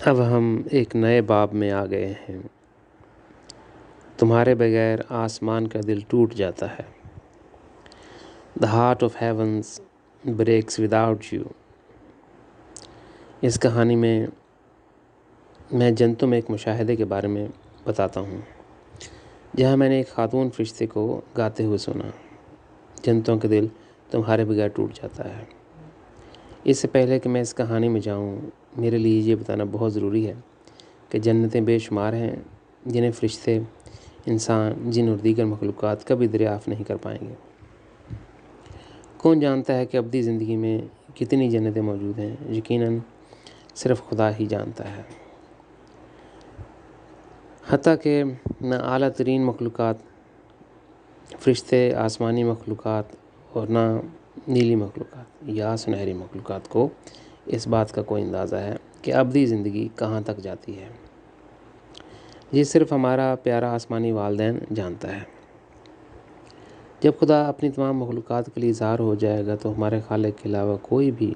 اب ہم ایک نئے باب میں آ گئے ہیں۔ تمہارے بغیر آسمان کا دل ٹوٹ جاتا ہے۔ The heart of heavens breaks without you۔ اس کہانی میں جنتوں میں ایک مشاہدے کے بارے میں بتاتا ہوں، جہاں میں نے ایک خاتون فرشتے کو گاتے ہوئے سنا، جنتوں کا دل تمہارے بغیر ٹوٹ جاتا ہے۔ اس سے پہلے کہ میں اس کہانی میں جاؤں، میرے لیے یہ بتانا بہت ضروری ہے کہ جنتیں بے شمار ہیں جنہیں فرشتے، انسان، جن اور دیگر مخلوقات کبھی دریافت نہیں کر پائیں گے۔ کون جانتا ہے کہ ابدی زندگی میں کتنی جنتیں موجود ہیں؟ یقیناً صرف خدا ہی جانتا ہے۔ حتیٰ کہ نہ اعلیٰ ترین مخلوقات، فرشتے، آسمانی مخلوقات اور نہ نیلی مخلوقات یا سنہری مخلوقات کو اس بات کا کوئی اندازہ ہے کہ ابدی زندگی کہاں تک جاتی ہے۔ یہ صرف ہمارا پیارا آسمانی والدین جانتا ہے۔ جب خدا اپنی تمام مخلوقات کے لیے ظاہر ہو جائے گا تو ہمارے خالق کے علاوہ کوئی بھی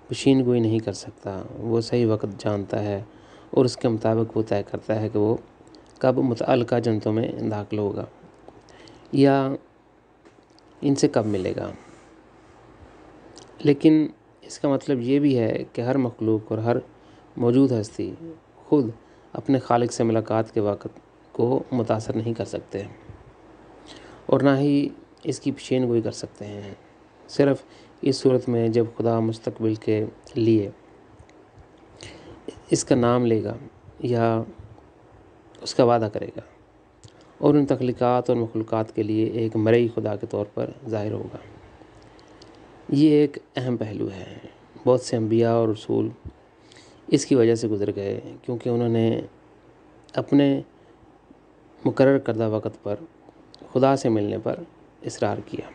پیشین گوئی نہیں کر سکتا۔ وہ صحیح وقت جانتا ہے اور اس کے مطابق وہ طے کرتا ہے کہ وہ کب متعلقہ جنتوں میں داخل ہوگا یا ان سے کب ملے گا۔ لیکن اس کا مطلب یہ بھی ہے کہ ہر مخلوق اور ہر موجود ہستی خود اپنے خالق سے ملاقات کے وقت کو متاثر نہیں کر سکتے اور نہ ہی اس کی پیشین گوئی کر سکتے ہیں، صرف اس صورت میں جب خدا مستقبل کے لیے اس کا نام لے گا یا اس کا وعدہ کرے گا اور ان تخلیقات اور مخلوقات کے لیے ایک مرئی خدا کے طور پر ظاہر ہوگا۔ یہ ایک اہم پہلو ہے۔ بہت سے انبیاء اور رسول اس کی وجہ سے گزر گئے کیونکہ انہوں نے اپنے مقرر کردہ وقت پر خدا سے ملنے پر اصرار کیا۔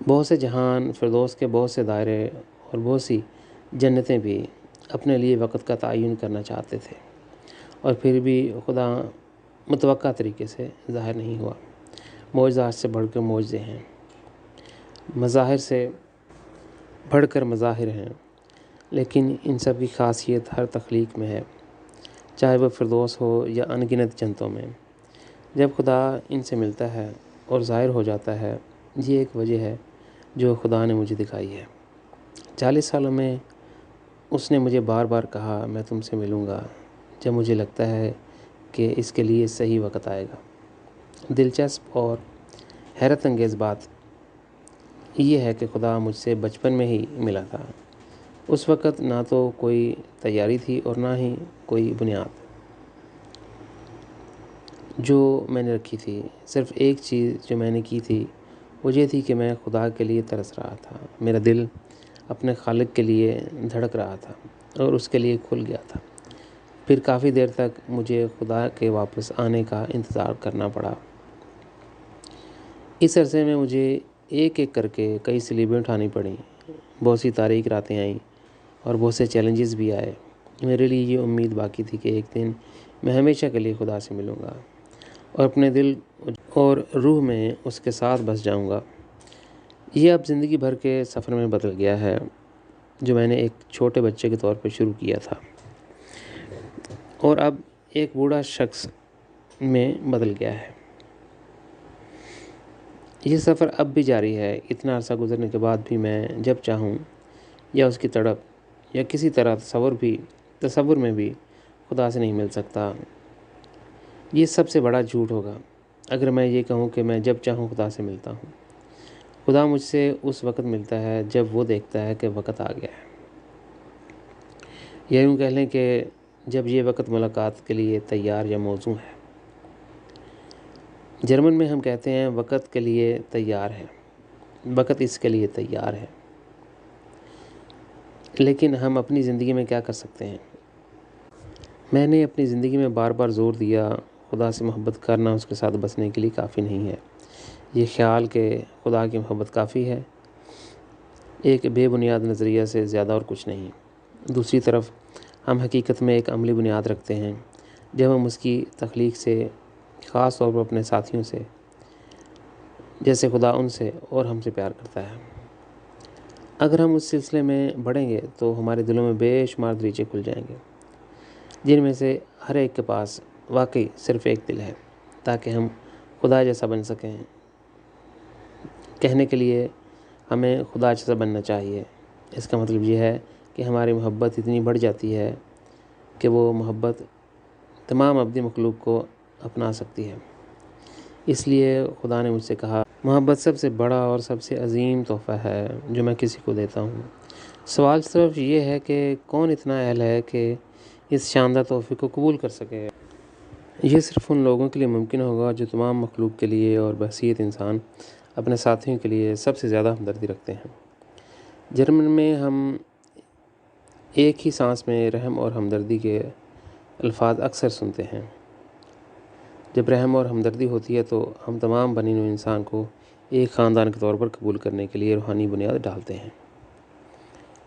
بہت سے جہان، فردوس کے بہت سے دائرے اور بہت سی جنتیں بھی اپنے لیے وقت کا تعین کرنا چاہتے تھے اور پھر بھی خدا متوقع طریقے سے ظاہر نہیں ہوا۔ معجزات سے بڑھ کر معجزے ہیں، مظاہر سے بڑھ کر مظاہر ہیں، لیکن ان سب کی خاصیت ہر تخلیق میں ہے، چاہے وہ فردوس ہو یا ان گنت جنتوں میں۔ جب خدا ان سے ملتا ہے اور ظاہر ہو جاتا ہے، یہ ایک وجہ ہے جو خدا نے مجھے دکھائی ہے۔ 40 سالوں میں اس نے مجھے بار بار کہا، میں تم سے ملوں گا جب مجھے لگتا ہے کہ اس کے لیے صحیح وقت آئے گا۔ دلچسپ اور حیرت انگیز بات یہ ہے کہ خدا مجھ سے بچپن میں ہی ملا تھا۔ اس وقت نہ تو کوئی تیاری تھی اور نہ ہی کوئی بنیاد جو میں نے رکھی تھی۔ صرف ایک چیز جو میں نے کی تھی وہ یہ تھی کہ میں خدا کے لیے ترس رہا تھا۔ میرا دل اپنے خالق کے لیے دھڑک رہا تھا اور اس کے لیے کھل گیا تھا۔ پھر کافی دیر تک مجھے خدا کے واپس آنے کا انتظار کرنا پڑا۔ اس عرصے میں مجھے ایک ایک کر کے کئی صلیبیں اٹھانی پڑیں، بہت سی تاریک راتیں آئیں اور بہت سے چیلنجز بھی آئے۔ میرے لیے یہ امید باقی تھی کہ ایک دن میں ہمیشہ کے لیے خدا سے ملوں گا اور اپنے دل اور روح میں اس کے ساتھ بس جاؤں گا۔ یہ اب زندگی بھر کے سفر میں بدل گیا ہے جو میں نے ایک چھوٹے بچے کے طور پر شروع کیا تھا اور اب ایک بوڑھا شخص میں بدل گیا ہے۔ یہ سفر اب بھی جاری ہے۔ اتنا عرصہ گزرنے کے بعد بھی میں جب چاہوں یا اس کی تڑپ یا کسی طرح تصور میں بھی خدا سے نہیں مل سکتا۔ یہ سب سے بڑا جھوٹ ہوگا اگر میں یہ کہوں کہ میں جب چاہوں خدا سے ملتا ہوں۔ خدا مجھ سے اس وقت ملتا ہے جب وہ دیکھتا ہے کہ وقت آ گیا ہے، یا یوں کہہ لیں کہ جب یہ وقت ملاقات کے لیے تیار یا موزوں ہے۔ جرمن میں ہم کہتے ہیں وقت کے لیے تیار ہے، وقت اس کے لیے تیار ہے۔ لیکن ہم اپنی زندگی میں کیا کر سکتے ہیں؟ میں نے اپنی زندگی میں بار بار زور دیا، خدا سے محبت کرنا اس کے ساتھ بسنے کے لیے کافی نہیں ہے۔ یہ خیال کہ خدا کی محبت کافی ہے ایک بے بنیاد نظریہ سے زیادہ اور کچھ نہیں۔ دوسری طرف ہم حقیقت میں ایک عملی بنیاد رکھتے ہیں جب ہم اس کی تخلیق سے، خاص طور پر اپنے ساتھیوں سے، جیسے خدا ان سے اور ہم سے پیار کرتا ہے۔ اگر ہم اس سلسلے میں بڑھیں گے تو ہمارے دلوں میں بے شمار دریچے کھل جائیں گے، جن میں سے ہر ایک کے پاس واقعی صرف ایک دل ہے، تاکہ ہم خدا جیسا بن سکیں۔ کہنے کے لیے ہمیں خدا جیسا بننا چاہیے، اس کا مطلب یہ ہے کہ ہماری محبت اتنی بڑھ جاتی ہے کہ وہ محبت تمام ابدی مخلوق کو اپنا سکتی ہے۔ اس لیے خدا نے مجھ سے کہا، محبت سب سے بڑا اور سب سے عظیم تحفہ ہے جو میں کسی کو دیتا ہوں۔ سوال صرف یہ ہے کہ کون اتنا اہل ہے کہ اس شاندار تحفے کو قبول کر سکے۔ یہ صرف ان لوگوں کے لیے ممکن ہوگا جو تمام مخلوق کے لیے اور بحیثیت انسان اپنے ساتھیوں کے لیے سب سے زیادہ ہمدردی رکھتے ہیں۔ جرمن میں ہم ایک ہی سانس میں رحم اور ہمدردی کے الفاظ اکثر سنتے ہیں۔ جب رحم اور ہمدردی ہوتی ہے تو ہم تمام بنی نوع انسان کو ایک خاندان کے طور پر قبول کرنے کے لیے روحانی بنیاد ڈالتے ہیں۔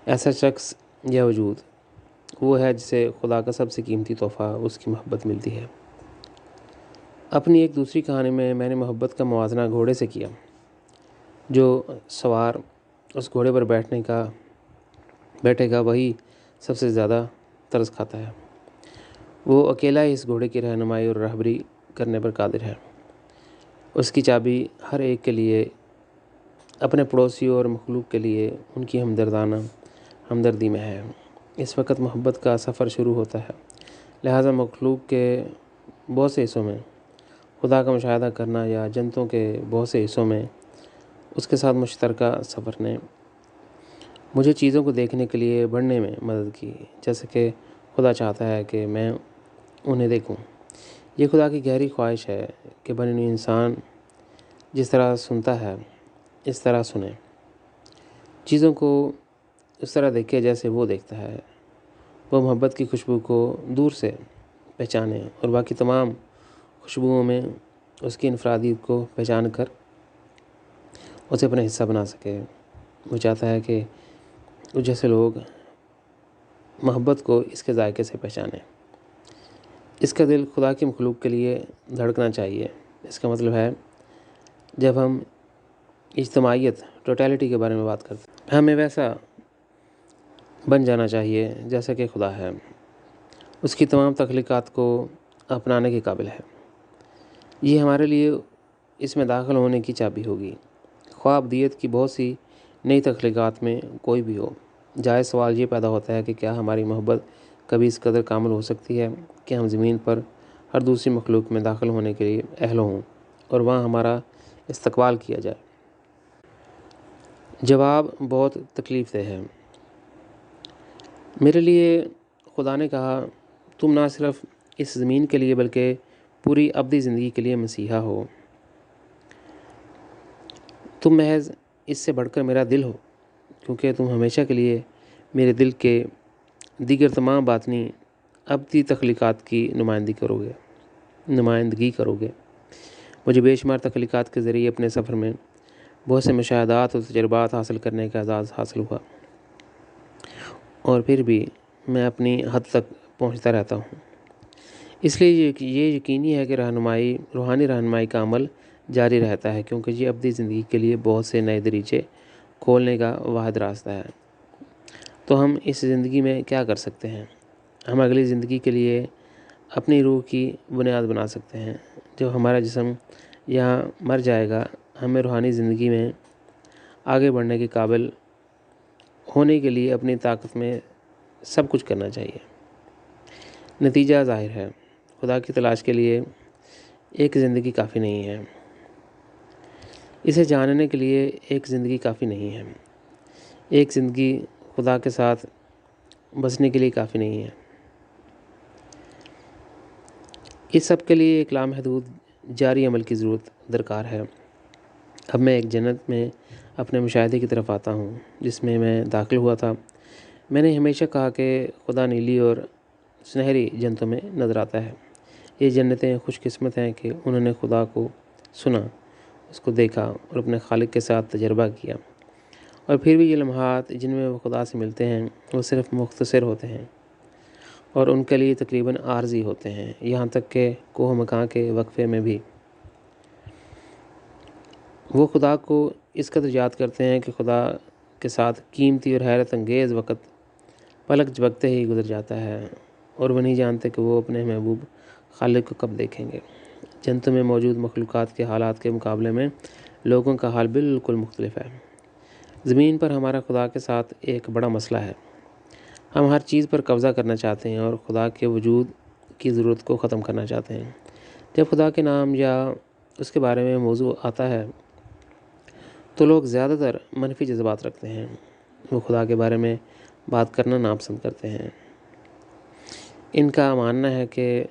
ایسا شخص یا وجود وہ ہے جسے خدا کا سب سے قیمتی تحفہ اس کی محبت ملتی ہے۔ اپنی ایک دوسری کہانی میں نے محبت کا موازنہ گھوڑے سے کیا۔ جو سوار اس گھوڑے پر بیٹھے گا وہی سب سے زیادہ ترس کھاتا ہے۔ وہ اکیلا ہی اس گھوڑے کی رہنمائی اور رہبری کرنے پر قادر ہے۔ اس کی چابی ہر ایک کے لیے، اپنے پڑوسیوں اور مخلوق کے لیے ان کی ہمدردی میں ہے۔ اس وقت محبت کا سفر شروع ہوتا ہے، لہٰذا مخلوق کے بہت سے حصوں میں خدا کا مشاہدہ کرنا یا جنتوں کے بہت سے حصوں میں اس کے ساتھ مشترکہ سفر نے مجھے چیزوں کو دیکھنے کے لیے بڑھنے میں مدد کی، جیسے کہ خدا چاہتا ہے کہ میں انہیں دیکھوں۔ یہ خدا کی گہری خواہش ہے کہ بنی نوع انسان جس طرح سنتا ہے اس طرح سنے، چیزوں کو اس طرح دیکھے جیسے وہ دیکھتا ہے، وہ محبت کی خوشبو کو دور سے پہچانے اور باقی تمام خوشبوؤں میں اس کی انفرادیت کو پہچان کر اسے اپنا حصہ بنا سکے۔ وہ چاہتا ہے کہ وہ جیسے لوگ محبت کو اس کے ذائقے سے پہچانیں۔ اس کا دل خدا کی مخلوق کے لیے دھڑکنا چاہیے۔ اس کا مطلب ہے جب ہم اجتماعیت ٹوٹیلٹی کے بارے میں بات کرتے ہیں، ہمیں ویسا بن جانا چاہیے جیسا کہ خدا ہے، اس کی تمام تخلیقات کو اپنانے کے قابل ہے۔ یہ ہمارے لیے اس میں داخل ہونے کی چابی ہوگی، خواہ ابدیت کی بہت سی نئی تخلیقات میں کوئی بھی ہو۔ جائز سوال یہ پیدا ہوتا ہے کہ کیا ہماری محبت کبھی اس قدر کامل ہو سکتی ہے کہ ہم زمین پر ہر دوسری مخلوق میں داخل ہونے کے لیے اہل ہوں اور وہاں ہمارا استقبال کیا جائے؟ جواب بہت تکلیف دہ ہے۔ میرے لیے خدا نے کہا، تم نہ صرف اس زمین کے لیے بلکہ پوری ابدی زندگی کے لیے مسیحا ہو۔ تم محض اس سے بڑھ کر میرا دل ہو، کیونکہ تم ہمیشہ کے لیے میرے دل کے دیگر تمام باطنی ابدی تخلیقات کی نمائندگی کرو گے۔ مجھے بے شمار تخلیقات کے ذریعے اپنے سفر میں بہت سے مشاہدات اور تجربات حاصل کرنے کا اعزاز حاصل ہوا، اور پھر بھی میں اپنی حد تک پہنچتا رہتا ہوں۔ اس لیے یہ یقینی ہے کہ روحانی رہنمائی کا عمل جاری رہتا ہے، کیونکہ یہ ابدی زندگی کے لیے بہت سے نئے دریچے کھولنے کا واحد راستہ ہے۔ تو ہم اس زندگی میں کیا کر سکتے ہیں؟ ہم اگلی زندگی کے لیے اپنی روح کی بنیاد بنا سکتے ہیں۔ جب ہمارا جسم یہاں مر جائے گا، ہمیں روحانی زندگی میں آگے بڑھنے کے قابل ہونے کے لیے اپنی طاقت میں سب کچھ کرنا چاہیے۔ نتیجہ ظاہر ہے، خدا کی تلاش کے لیے ایک زندگی کافی نہیں ہے، اسے جاننے کے لیے ایک زندگی کافی نہیں ہے، ایک زندگی خدا کے ساتھ بسنے کے لیے کافی نہیں ہے۔ اس سب کے لیے ایک لامحدود جاری عمل کی ضرورت درکار ہے۔ اب میں ایک جنت میں اپنے مشاہدے کی طرف آتا ہوں جس میں میں داخل ہوا تھا۔ میں نے ہمیشہ کہا کہ خدا نیلی اور سنہری جنتوں میں نظر آتا ہے۔ یہ جنتیں خوش قسمت ہیں کہ انہوں نے خدا کو سنا، اس کو دیکھا اور اپنے خالق کے ساتھ تجربہ کیا، اور پھر بھی یہ لمحات جن میں وہ خدا سے ملتے ہیں وہ صرف مختصر ہوتے ہیں اور ان کے لیے تقریباً عارضی ہوتے ہیں، یہاں تک کہ کوہ مکاں کے وقفے میں بھی وہ خدا کو اس قدر یاد کرتے ہیں کہ خدا کے ساتھ قیمتی اور حیرت انگیز وقت پلک جھپکتے ہی گزر جاتا ہے اور وہ نہیں جانتے کہ وہ اپنے محبوب خالق کو کب دیکھیں گے۔ جنتوں میں موجود مخلوقات کے حالات کے مقابلے میں لوگوں کا حال بالکل مختلف ہے۔ زمین پر ہمارا خدا کے ساتھ ایک بڑا مسئلہ ہے۔ ہم ہر چیز پر قبضہ کرنا چاہتے ہیں اور خدا کے وجود کی ضرورت کو ختم کرنا چاہتے ہیں۔ جب خدا کے نام یا اس کے بارے میں موضوع آتا ہے تو لوگ زیادہ تر منفی جذبات رکھتے ہیں۔ وہ خدا کے بارے میں بات کرنا ناپسند کرتے ہیں۔ ان کا ماننا ہے کہ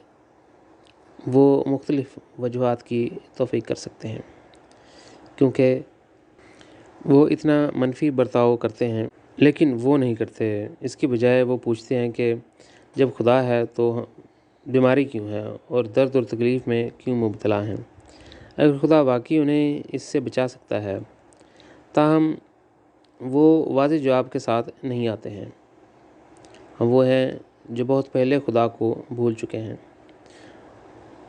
وہ مختلف وجوہات کی توفیق کر سکتے ہیں کیونکہ وہ اتنا منفی برتاؤ کرتے ہیں، لیکن وہ نہیں کرتے۔ اس کی بجائے وہ پوچھتے ہیں کہ جب خدا ہے تو بیماری کیوں ہے اور درد اور تکلیف میں کیوں مبتلا ہیں؟ اگر خدا واقعی انہیں اس سے بچا سکتا ہے، تاہم وہ واضح جواب کے ساتھ نہیں آتے ہیں۔ ہم وہ ہیں جو بہت پہلے خدا کو بھول چکے ہیں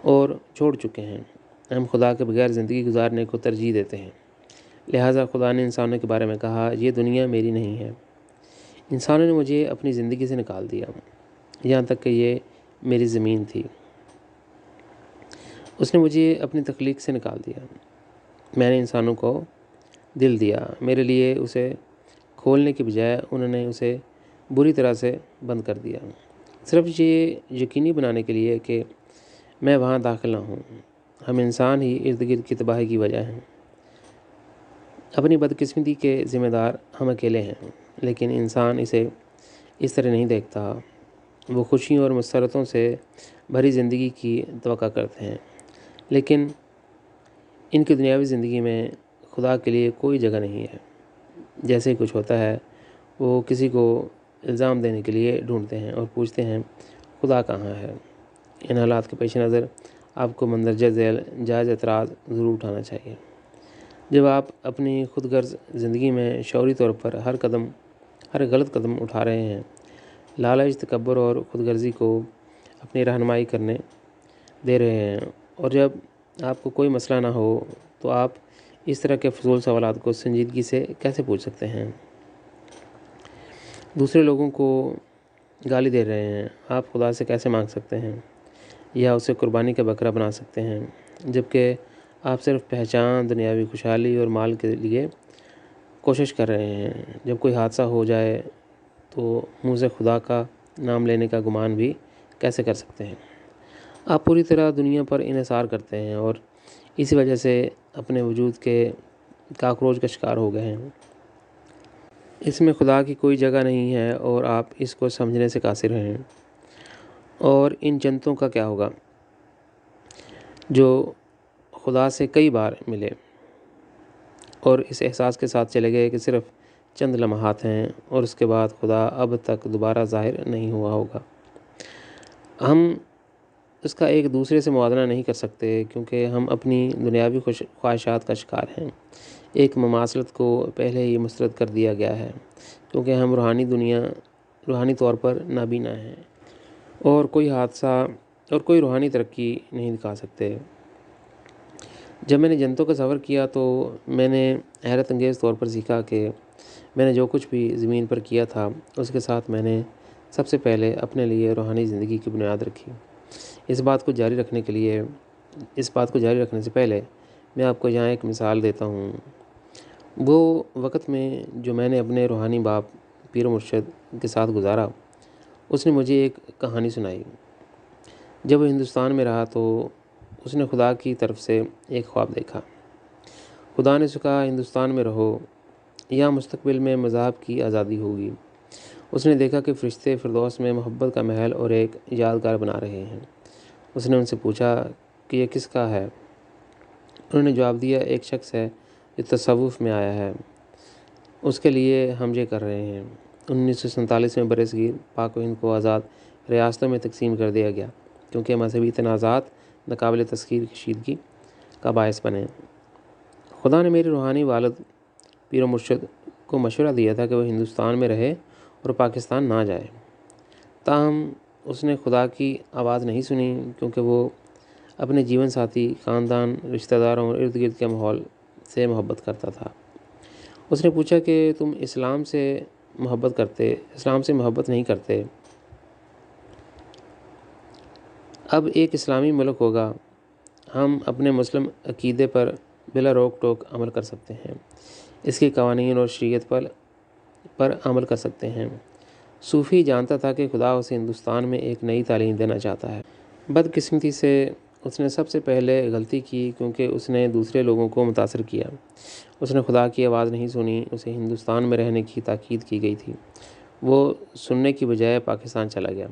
اور چھوڑ چکے ہیں۔ ہم خدا کے بغیر زندگی گزارنے کو ترجیح دیتے ہیں۔ لہٰذا خدا نے انسانوں کے بارے میں کہا، یہ دنیا میری نہیں ہے۔ انسانوں نے مجھے اپنی زندگی سے نکال دیا، یہاں تک کہ یہ میری زمین تھی۔ اس نے مجھے اپنی تخلیق سے نکال دیا۔ میں نے انسانوں کو دل دیا، میرے لیے اسے کھولنے کی بجائے انہوں نے اسے بری طرح سے بند کر دیا، صرف یہ یقینی بنانے کے لیے کہ میں وہاں داخل نہ ہوں۔ ہم انسان ہی ارد گرد کی تباہی کی وجہ ہیں۔ اپنی بدقسمتی کے ذمہ دار ہم اکیلے ہیں، لیکن انسان اسے اس طرح نہیں دیکھتا۔ وہ خوشیوں اور مسرتوں سے بھری زندگی کی توقع کرتے ہیں، لیکن ان کی دنیاوی زندگی میں خدا کے لیے کوئی جگہ نہیں ہے۔ جیسے ہی کچھ ہوتا ہے، وہ کسی کو الزام دینے کے لیے ڈھونڈتے ہیں اور پوچھتے ہیں خدا کہاں ہے۔ ان حالات کے پیش نظر آپ کو مندرجہ ذیل جائز اعتراض ضرور اٹھانا چاہیے۔ جب آپ اپنی خود غرض زندگی میں شعوری طور پر ہر غلط قدم اٹھا رہے ہیں، لالچ، تکبر اور خود غرضی کو اپنی رہنمائی کرنے دے رہے ہیں، اور جب آپ کو کوئی مسئلہ نہ ہو تو آپ اس طرح کے فضول سوالات کو سنجیدگی سے کیسے پوچھ سکتے ہیں؟ دوسرے لوگوں کو گالی دے رہے ہیں، آپ خدا سے کیسے مانگ سکتے ہیں یا اسے قربانی کا بکرا بنا سکتے ہیں، جبکہ آپ صرف پہچان، دنیاوی خوشحالی اور مال کے لیے کوشش کر رہے ہیں؟ جب کوئی حادثہ ہو جائے تو منہ سے خدا کا نام لینے کا گمان بھی کیسے کر سکتے ہیں؟ آپ پوری طرح دنیا پر انحصار کرتے ہیں اور اسی وجہ سے اپنے وجود کے کاکروچ کا شکار ہو گئے ہیں۔ اس میں خدا کی کوئی جگہ نہیں ہے اور آپ اس کو سمجھنے سے قاصر ہیں۔ اور ان جنتوں کا کیا ہوگا جو خدا سے کئی بار ملے اور اس احساس کے ساتھ چلے گئے کہ صرف چند لمحات ہیں اور اس کے بعد خدا اب تک دوبارہ ظاہر نہیں ہوا ہوگا؟ ہم اس کا ایک دوسرے سے موازنہ نہیں کر سکتے کیونکہ ہم اپنی دنیاوی خواہشات کا شکار ہیں۔ ایک مماثلت کو پہلے ہی مسترد کر دیا گیا ہے کیونکہ ہم روحانی طور پر نابینا ہیں اور کوئی حادثہ اور کوئی روحانی ترقی نہیں دکھا سکتے۔ جب میں نے جنتوں کا سفر کیا تو میں نے حیرت انگیز طور پر سیکھا کہ میں نے جو کچھ بھی زمین پر کیا تھا اس کے ساتھ میں نے سب سے پہلے اپنے لیے روحانی زندگی کی بنیاد رکھی۔ اس بات کو جاری رکھنے سے پہلے میں آپ کو یہاں ایک مثال دیتا ہوں۔ وہ وقت میں جو میں نے اپنے روحانی باپ پیر و مرشد کے ساتھ گزارا، اس نے مجھے ایک کہانی سنائی۔ جب وہ ہندوستان میں رہا تو اس نے خدا کی طرف سے ایک خواب دیکھا۔ خدا نے اسے کہا، ہندوستان میں رہو، یہاں مستقبل میں مذاہب کی آزادی ہوگی۔ اس نے دیکھا کہ فرشتے فردوس میں محبت کا محل اور ایک یادگار بنا رہے ہیں۔ اس نے ان سے پوچھا کہ یہ کس کا ہے؟ انہوں نے جواب دیا، ایک شخص ہے جو تصوف میں آیا ہے، اس کے لیے ہم یہ کر رہے ہیں۔ 1947 میں برصغیر پاک و ہند کو آزاد ریاستوں میں تقسیم کر دیا گیا کیونکہ مذہبی تنازعات ناقابل تسخیر کشیدگی کا باعث بنے۔ خدا نے میرے روحانی والد پیر و مرشد کو مشورہ دیا تھا کہ وہ ہندوستان میں رہے اور پاکستان نہ جائے، تاہم اس نے خدا کی آواز نہیں سنی کیونکہ وہ اپنے جیون ساتھی، خاندان، رشتہ داروں اور ارد گرد کے ماحول سے محبت کرتا تھا۔ اس نے پوچھا کہ تم اسلام سے محبت نہیں کرتے؟ اب ایک اسلامی ملک ہوگا، ہم اپنے مسلم عقیدے پر بلا روک ٹوک عمل کر سکتے ہیں، اس کے قوانین اور شریعت پر عمل کر سکتے ہیں۔ صوفی جانتا تھا کہ خدا اسے ہندوستان میں ایک نئی تعلیم دینا چاہتا ہے۔ بدقسمتی سے اس نے سب سے پہلے غلطی کی کیونکہ اس نے دوسرے لوگوں کو متاثر کیا۔ اس نے خدا کی آواز نہیں سنی، اسے ہندوستان میں رہنے کی تاکید کی گئی تھی، وہ سننے کی بجائے پاکستان چلا گیا۔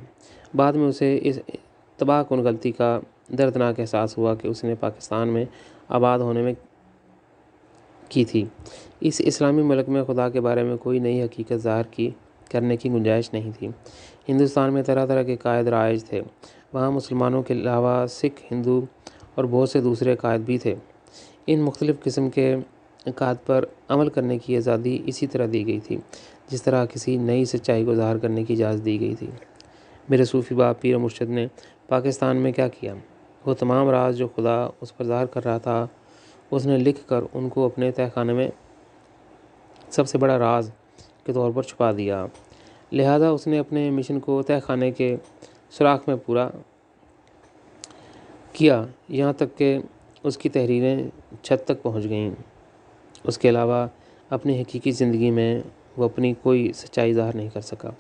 بعد میں اسے اس تباہ کن غلطی کا دردناک احساس ہوا کہ اس نے پاکستان میں آباد ہونے میں کی تھی۔ اس اسلامی ملک میں خدا کے بارے میں کوئی نئی حقیقت ظاہر کرنے کی گنجائش نہیں تھی۔ ہندوستان میں طرح طرح کے قائد رائج تھے، وہاں مسلمانوں کے علاوہ سکھ، ہندو اور بہت سے دوسرے قائد بھی تھے۔ ان مختلف قسم کے قائد پر عمل کرنے کی آزادی اسی طرح دی گئی تھی جس طرح کسی نئی سچائی کو ظاہر کرنے کی اجازت دی گئی تھی۔ میرے صوفی باپ پیر و مرشد نے پاکستان میں کیا کیا؟ وہ تمام راز جو خدا اس پر ظاہر کر رہا تھا اس نے لکھ کر ان کو اپنے تہہ خانے میں سب سے بڑا راز کے طور پر چھپا دیا۔ لہذا اس نے اپنے مشن کو تہہ خانے کے سوراخ میں پورا کیا، یہاں تک کہ اس کی تحریریں چھت تک پہنچ گئیں۔ اس کے علاوہ اپنی حقیقی زندگی میں وہ اپنی کوئی سچائی ظاہر نہیں کر سکا۔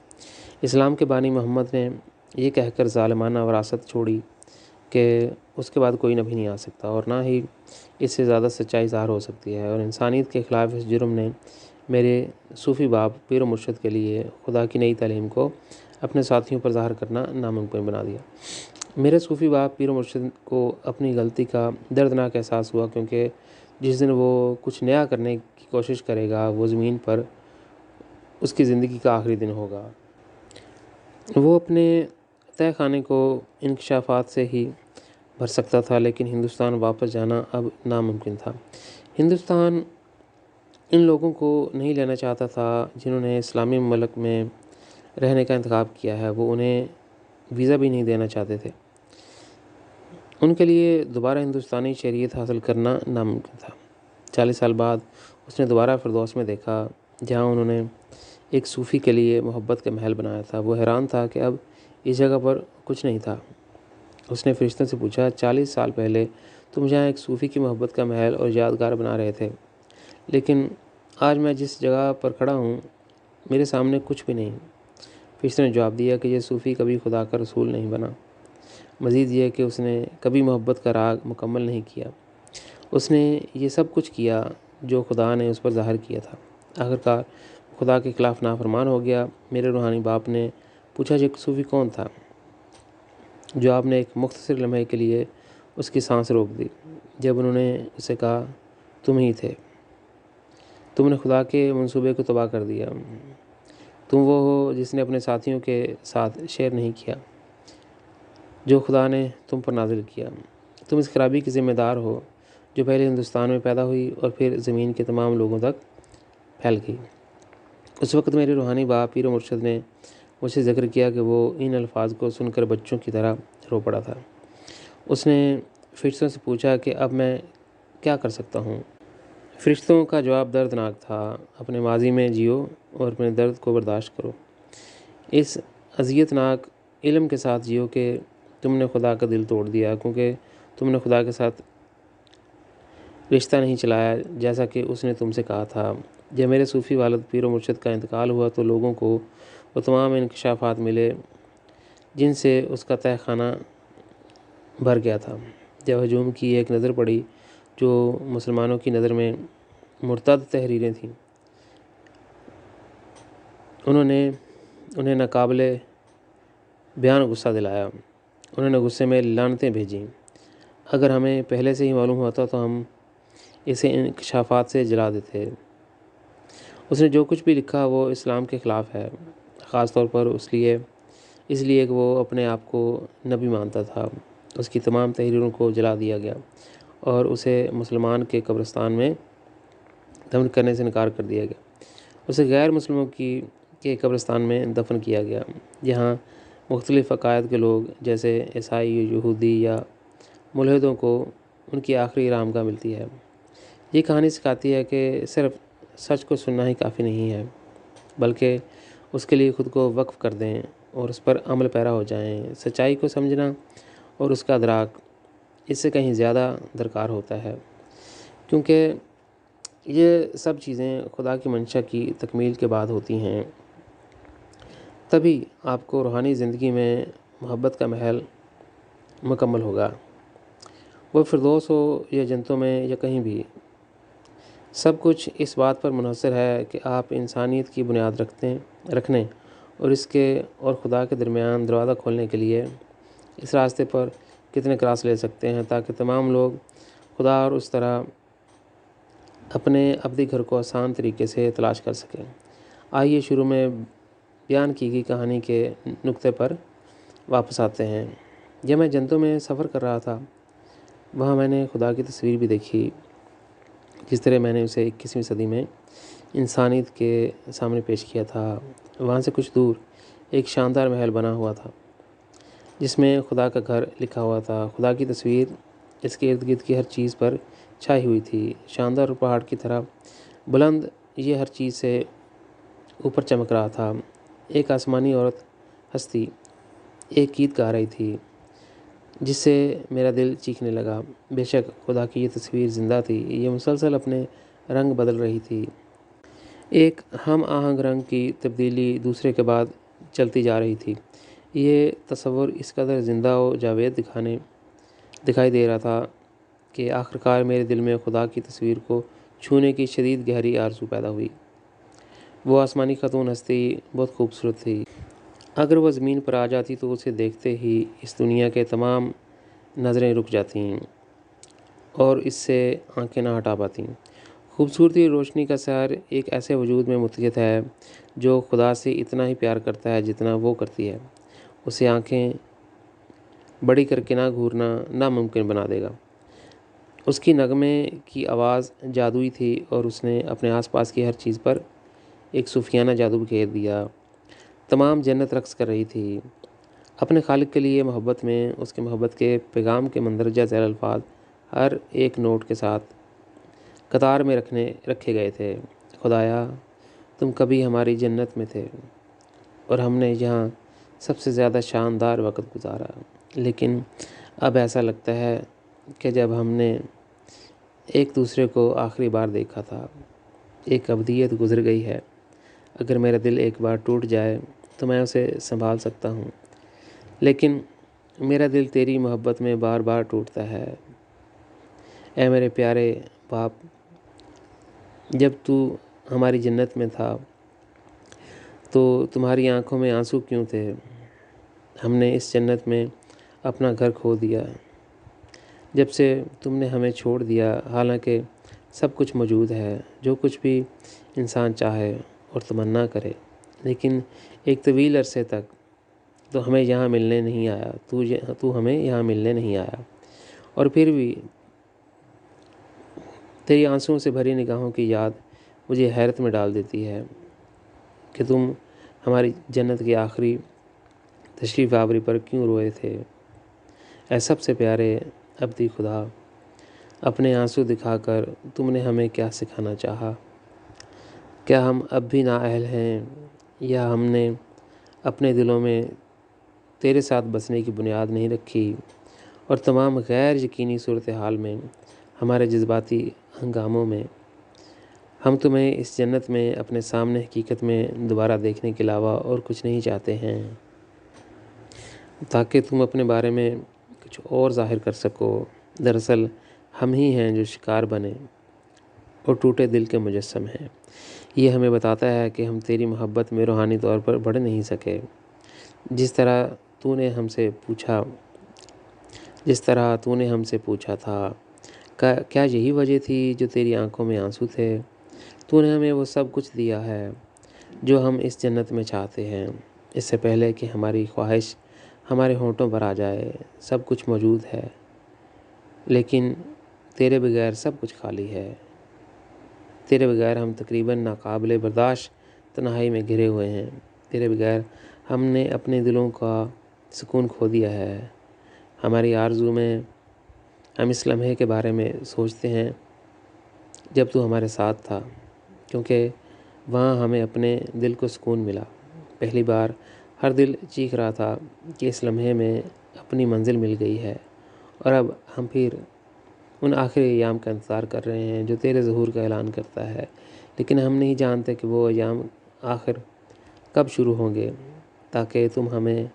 اسلام کے بانی محمد نے یہ کہہ کر ظالمانہ وراثت چھوڑی کہ اس کے بعد کوئی نبی نہیں آ سکتا اور نہ ہی اس سے زیادہ سچائی ظاہر ہو سکتی ہے، اور انسانیت کے خلاف اس جرم نے میرے صوفی باپ پیر و مرشد کے لیے خدا کی نئی تعلیم کو اپنے ساتھیوں پر ظاہر کرنا ناممکن بنا دیا۔ میرے صوفی باپ پیر و مرشد کو اپنی غلطی کا دردناک احساس ہوا کیونکہ جس دن وہ کچھ نیا کرنے کی کوشش کرے گا وہ زمین پر اس کی زندگی کا آخری دن ہوگا۔ وہ اپنے تہہ خانے کو انکشافات سے ہی بھر سکتا تھا، لیکن ہندوستان واپس جانا اب ناممکن تھا۔ ہندوستان ان لوگوں کو نہیں لینا چاہتا تھا جنہوں نے اسلامی ملک میں رہنے کا انتخاب کیا ہے، وہ انہیں ویزا بھی نہیں دینا چاہتے تھے۔ ان کے لیے دوبارہ ہندوستانی شہریت حاصل کرنا ناممکن تھا۔ 40 سال بعد اس نے دوبارہ فردوس میں دیکھا جہاں انہوں نے ایک صوفی کے لیے محبت کا محل بنایا تھا۔ وہ حیران تھا کہ اب اس جگہ پر کچھ نہیں تھا۔ اس نے فرشتوں سے پوچھا، 40 سال پہلے تم جہاں ایک صوفی کی محبت کا محل اور یادگار بنا رہے تھے، لیکن آج میں جس جگہ پر کھڑا ہوں میرے سامنے کچھ بھی نہیں۔ فرشتوں نے جواب دیا کہ یہ صوفی کبھی خدا کا رسول نہیں بنا، مزید یہ کہ اس نے کبھی محبت کا راگ مکمل نہیں کیا۔ اس نے یہ سب کچھ کیا جو خدا نے اس پر ظاہر کیا تھا۔ آخرکار خدا کے خلاف نافرمان ہو گیا۔ میرے روحانی باپ نے پوچھا، یہ صوفی کون تھا جو آپ نے ایک مختصر لمحے کے لیے اس کی سانس روک دی؟ جب انہوں نے اسے کہا، تم ہی تھے، تم نے خدا کے منصوبے کو تباہ کر دیا، تم وہ ہو جس نے اپنے ساتھیوں کے ساتھ شیئر نہیں کیا جو خدا نے تم پر نازل کیا، تم اس خرابی کی ذمہ دار ہو جو پہلے ہندوستان میں پیدا ہوئی اور پھر زمین کے تمام لوگوں تک پھیل گئی۔ اس وقت میرے روحانی باپ پیر و مرشد نے مجھ سے ذکر کیا کہ وہ ان الفاظ کو سن کر بچوں کی طرح رو پڑا تھا۔ اس نے فرشتوں سے پوچھا کہ اب میں کیا کر سکتا ہوں؟ فرشتوں کا جواب دردناک تھا، اپنے ماضی میں جیو اور اپنے درد کو برداشت کرو۔ اس اذیت ناک علم کے ساتھ جیو کہ تم نے خدا کا دل توڑ دیا کیونکہ تم نے خدا کے ساتھ رشتہ نہیں چلایا جیسا کہ اس نے تم سے کہا تھا۔ جب میرے صوفی والد پیر و مرشد کا انتقال ہوا تو لوگوں کو وہ تمام انکشافات ملے جن سے اس کا تہہ خانہ بھر گیا تھا۔ جب ہجوم کی ایک نظر پڑی جو مسلمانوں کی نظر میں مرتد تحریریں تھیں، انہیں ناقابل بیان غصہ دلایا۔ انہوں نے غصے میں لعنتیں بھیجیں۔ اگر ہمیں پہلے سے ہی معلوم ہوتا تو ہم اسے انکشافات سے جلا دیتے۔ اس نے جو کچھ بھی لکھا وہ اسلام کے خلاف ہے، خاص طور پر اس لیے کہ وہ اپنے آپ کو نبی مانتا تھا۔ اس کی تمام تحریروں کو جلا دیا گیا اور اسے مسلمان کے قبرستان میں دفن کرنے سے انکار کر دیا گیا۔ اسے غیر مسلموں کے قبرستان میں دفن کیا گیا جہاں مختلف عقائد کے لوگ جیسے عیسائی، یہودی یا ملحدوں کو ان کی آخری آرامگاہ ملتی ہے۔ یہ کہانی سکھاتی ہے کہ صرف سچ کو سننا ہی کافی نہیں ہے، بلکہ اس کے لیے خود کو وقف کر دیں اور اس پر عمل پیرا ہو جائیں۔ سچائی کو سمجھنا اور اس کا ادراک اس سے کہیں زیادہ درکار ہوتا ہے، کیونکہ یہ سب چیزیں خدا کی منشا کی تکمیل کے بعد ہوتی ہیں۔ تبھی آپ کو روحانی زندگی میں محبت کا محل مکمل ہوگا۔ وہ فردوس ہو یا جنتوں میں یا کہیں بھی، سب کچھ اس بات پر منحصر ہے کہ آپ انسانیت کی بنیاد رکھنے اور اس کے اور خدا کے درمیان دروازہ کھولنے کے لیے اس راستے پر کتنے کراس لے سکتے ہیں، تاکہ تمام لوگ خدا اور اس طرح اپنے ابدی گھر کو آسان طریقے سے تلاش کر سکیں۔ آئیے شروع میں بیان کی گئی کہانی کے نقطے پر واپس آتے ہیں۔ جب میں جنتوں میں سفر کر رہا تھا، وہاں میں نے خدا کی تصویر بھی دیکھی، جس طرح میں نے اسے 21ویں صدی میں انسانیت کے سامنے پیش کیا تھا۔ وہاں سے کچھ دور ایک شاندار محل بنا ہوا تھا، جس میں خدا کا گھر لکھا ہوا تھا۔ خدا کی تصویر اس کے ارد گرد کی ہر چیز پر چھائی ہوئی تھی۔ شاندار پہاڑ کی طرح بلند یہ ہر چیز سے اوپر چمک رہا تھا۔ ایک آسمانی عورت ہستی ایک گیت گا رہی تھی، جس سے میرا دل چیخنے لگا۔ بے شک خدا کی یہ تصویر زندہ تھی، یہ مسلسل اپنے رنگ بدل رہی تھی۔ ایک ہم آہنگ رنگ کی تبدیلی دوسرے کے بعد چلتی جا رہی تھی۔ یہ تصور اس قدر زندہ و جاوید دکھائی دے رہا تھا کہ آخرکار میرے دل میں خدا کی تصویر کو چھونے کی شدید گہری آرزو پیدا ہوئی۔ وہ آسمانی خاتون ہستی بہت خوبصورت تھی۔ اگر وہ زمین پر آ جاتی تو اسے دیکھتے ہی اس دنیا کے تمام نظریں رک جاتیں اور اس سے آنکھیں نہ ہٹا پاتیں۔ خوبصورتی اور روشنی کا سحر ایک ایسے وجود میں متحد ہے جو خدا سے اتنا ہی پیار کرتا ہے جتنا وہ کرتی ہے۔ اسے آنکھیں بڑی کر کے نہ گھورنا ناممکن بنا دے گا۔ اس کی نغمے کی آواز جادوئی تھی اور اس نے اپنے آس پاس کی ہر چیز پر ایک صوفیانہ جادو بکھیر دیا۔ تمام جنت رقص کر رہی تھی اپنے خالق کے لیے محبت میں۔ اس کے محبت کے پیغام کے مندرجہ ذیل الفاظ ہر ایک نوٹ کے ساتھ قطار میں رکھے گئے تھے۔ خدایا، تم کبھی ہماری جنت میں تھے اور ہم نے یہاں سب سے زیادہ شاندار وقت گزارا، لیکن اب ایسا لگتا ہے کہ جب ہم نے ایک دوسرے کو آخری بار دیکھا تھا۔ ایک ابدیت گزر گئی ہے۔ اگر میرا دل ایک بار ٹوٹ جائے تو میں اسے سنبھال سکتا ہوں، لیکن میرا دل تیری محبت میں بار بار ٹوٹتا ہے۔ اے میرے پیارے باپ، جب تو ہماری جنت میں تھا تو تمہاری آنکھوں میں آنسو کیوں تھے؟ ہم نے اس جنت میں اپنا گھر کھو دیا جب سے تم نے ہمیں چھوڑ دیا۔ حالانکہ سب کچھ موجود ہے، جو کچھ بھی انسان چاہے اور تمنا کرے، لیکن ایک طویل عرصے تک تو ہمیں یہاں ملنے نہیں آیا۔ تو ہمیں یہاں ملنے نہیں آیا، اور پھر بھی تیری آنسوؤں سے بھری نگاہوں کی یاد مجھے حیرت میں ڈال دیتی ہے کہ تم ہماری جنت کی آخری تشریف آوری پر کیوں روئے تھے۔ اے سب سے پیارے ابدی خدا، اپنے آنسو دکھا کر تم نے ہمیں کیا سکھانا چاہا؟ کیا ہم اب بھی نااہل ہیں، یا ہم نے اپنے دلوں میں تیرے ساتھ بسنے کی بنیاد نہیں رکھی، اور تمام غیر یقینی صورتحال میں، ہمارے جذباتی ہنگاموں میں، ہم تمہیں اس جنت میں اپنے سامنے حقیقت میں دوبارہ دیکھنے کے علاوہ اور کچھ نہیں چاہتے ہیں، تاکہ تم اپنے بارے میں کچھ اور ظاہر کر سکو۔ دراصل ہم ہی ہیں جو شکار بنے اور ٹوٹے دل کے مجسم ہیں۔ یہ ہمیں بتاتا ہے کہ ہم تیری محبت میں روحانی طور پر بڑھ نہیں سکے۔ جس طرح تو نے ہم سے پوچھا تھا، کیا یہی وجہ تھی جو تیری آنکھوں میں آنسو تھے؟ تو نے ہمیں وہ سب کچھ دیا ہے جو ہم اس جنت میں چاہتے ہیں۔ اس سے پہلے کہ ہماری خواہش ہمارے ہونٹوں پر آ جائے، سب کچھ موجود ہے، لیکن تیرے بغیر سب کچھ خالی ہے۔ تیرے بغیر ہم تقریباً ناقابل برداشت تنہائی میں گھرے ہوئے ہیں۔ تیرے بغیر ہم نے اپنے دلوں کا سکون کھو دیا ہے۔ ہماری آرزو میں ہم اس لمحے کے بارے میں سوچتے ہیں جب تو ہمارے ساتھ تھا، کیونکہ وہاں ہمیں اپنے دل کو سکون ملا۔ پہلی بار ہر دل چیخ رہا تھا کہ اس لمحے میں اپنی منزل مل گئی ہے، اور اب ہم پھر ان آخری ایام کا انتظار کر رہے ہیں جو تیرے ظہور کا اعلان کرتا ہے، لیکن ہم نہیں جانتے کہ وہ ایام آخر کب شروع ہوں گے، تاکہ تم ہمیں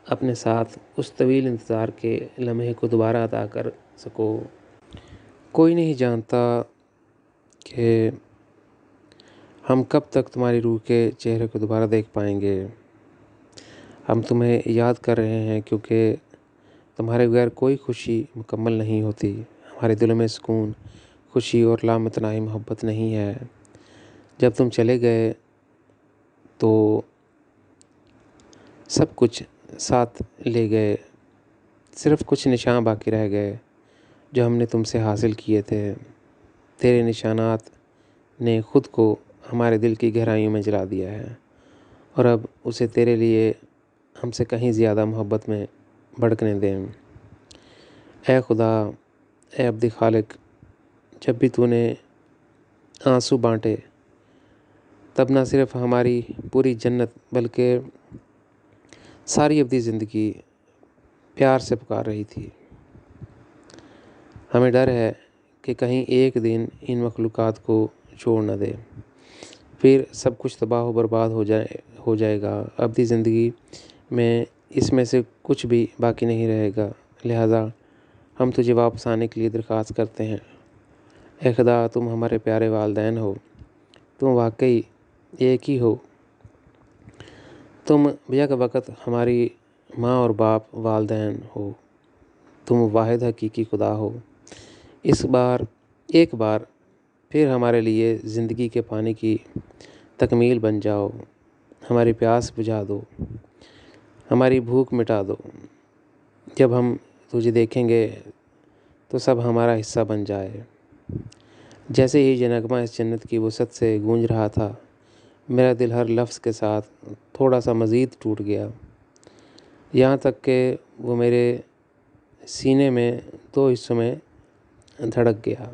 اپنے ساتھ اس طویل انتظار کے لمحے کو دوبارہ عطا کر سکو۔ کوئی نہیں جانتا کہ ہم کب تک تمہاری روح کے چہرے کو دوبارہ دیکھ پائیں گے۔ ہم تمہیں یاد کر رہے ہیں کیونکہ تمہارے بغیر کوئی خوشی مکمل نہیں ہوتی۔ ہمارے دلوں میں سکون، خوشی اور لامتناہی محبت نہیں ہے۔ جب تم چلے گئے تو سب کچھ ساتھ لے گئے، صرف کچھ نشان باقی رہ گئے جو ہم نے تم سے حاصل کیے تھے۔ تیرے نشانات نے خود کو ہمارے دل کی گہرائیوں میں جلا دیا ہے، اور اب اسے تیرے لیے ہم سے کہیں زیادہ محبت میں بھڑکنے دیں۔ اے خدا، اے ابدی خالق، جب بھی تو نے آنسو بانٹے تب نہ صرف ہماری پوری جنت بلکہ ساری ابدی زندگی پیار سے پکار رہی تھی۔ ہمیں ڈر ہے کہ کہیں ایک دن ان مخلوقات کو چھوڑ نہ دے، پھر سب کچھ تباہ و برباد ہو جائے گا۔ ابدی زندگی میں اس میں سے کچھ بھی باقی نہیں رہے گا، لہٰذا ہم تجھے واپس آنے کے لیے درخواست کرتے ہیں۔ اے خدا، تم ہمارے پیارے والدین ہو، تم واقعی ایک ہی ہو۔ تم بیک وقت ہماری ماں اور باپ، والدین ہو۔ تم واحد حقیقی خدا ہو۔ ایک بار پھر ہمارے لیے زندگی کے پانی کی تکمیل بن جاؤ، ہماری پیاس بجھا دو، ہماری بھوک مٹا دو۔ جب ہم تجھے دیکھیں گے تو سب ہمارا حصہ بن جائے۔ جیسے ہی یہ نغمہ اس جنت کی وسعت سے گونج رہا تھا، میرا دل ہر لفظ کے ساتھ تھوڑا سا مزید ٹوٹ گیا، یہاں تک کہ وہ میرے سینے میں دو حصوں میں دھڑک گیا۔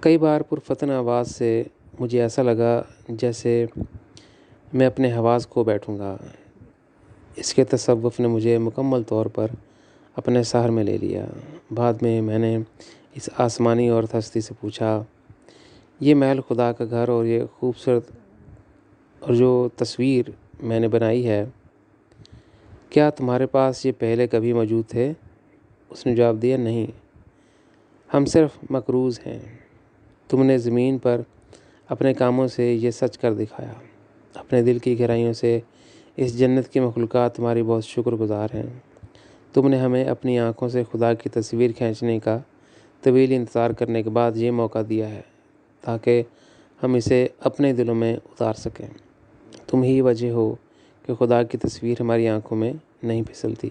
کئی بار پرفتن آواز سے مجھے ایسا لگا جیسے میں اپنے حواس کھو بیٹھوں گا۔ اس کے تصوف نے مجھے مکمل طور پر اپنے سحر میں لے لیا۔ بعد میں نے اس آسمانی عورت ہستی سے پوچھا، یہ محل خدا کا گھر اور یہ خوبصورت اور جو تصویر میں نے بنائی ہے، کیا تمہارے پاس یہ پہلے کبھی موجود تھے؟ اس نے جواب دیا، نہیں، ہم صرف مقروض ہیں۔ تم نے زمین پر اپنے کاموں سے یہ سچ کر دکھایا۔ اپنے دل کی گہرائیوں سے اس جنت کی مخلوقات تمہاری بہت شکر گزار ہیں۔ تم نے ہمیں اپنی آنکھوں سے خدا کی تصویر کھینچنے کا طویل انتظار کرنے کے بعد یہ موقع دیا ہے تاکہ ہم اسے اپنے دلوں میں اتار سکیں۔ تم ہی وجہ ہو کہ خدا کی تصویر ہماری آنکھوں میں نہیں پھسلتی۔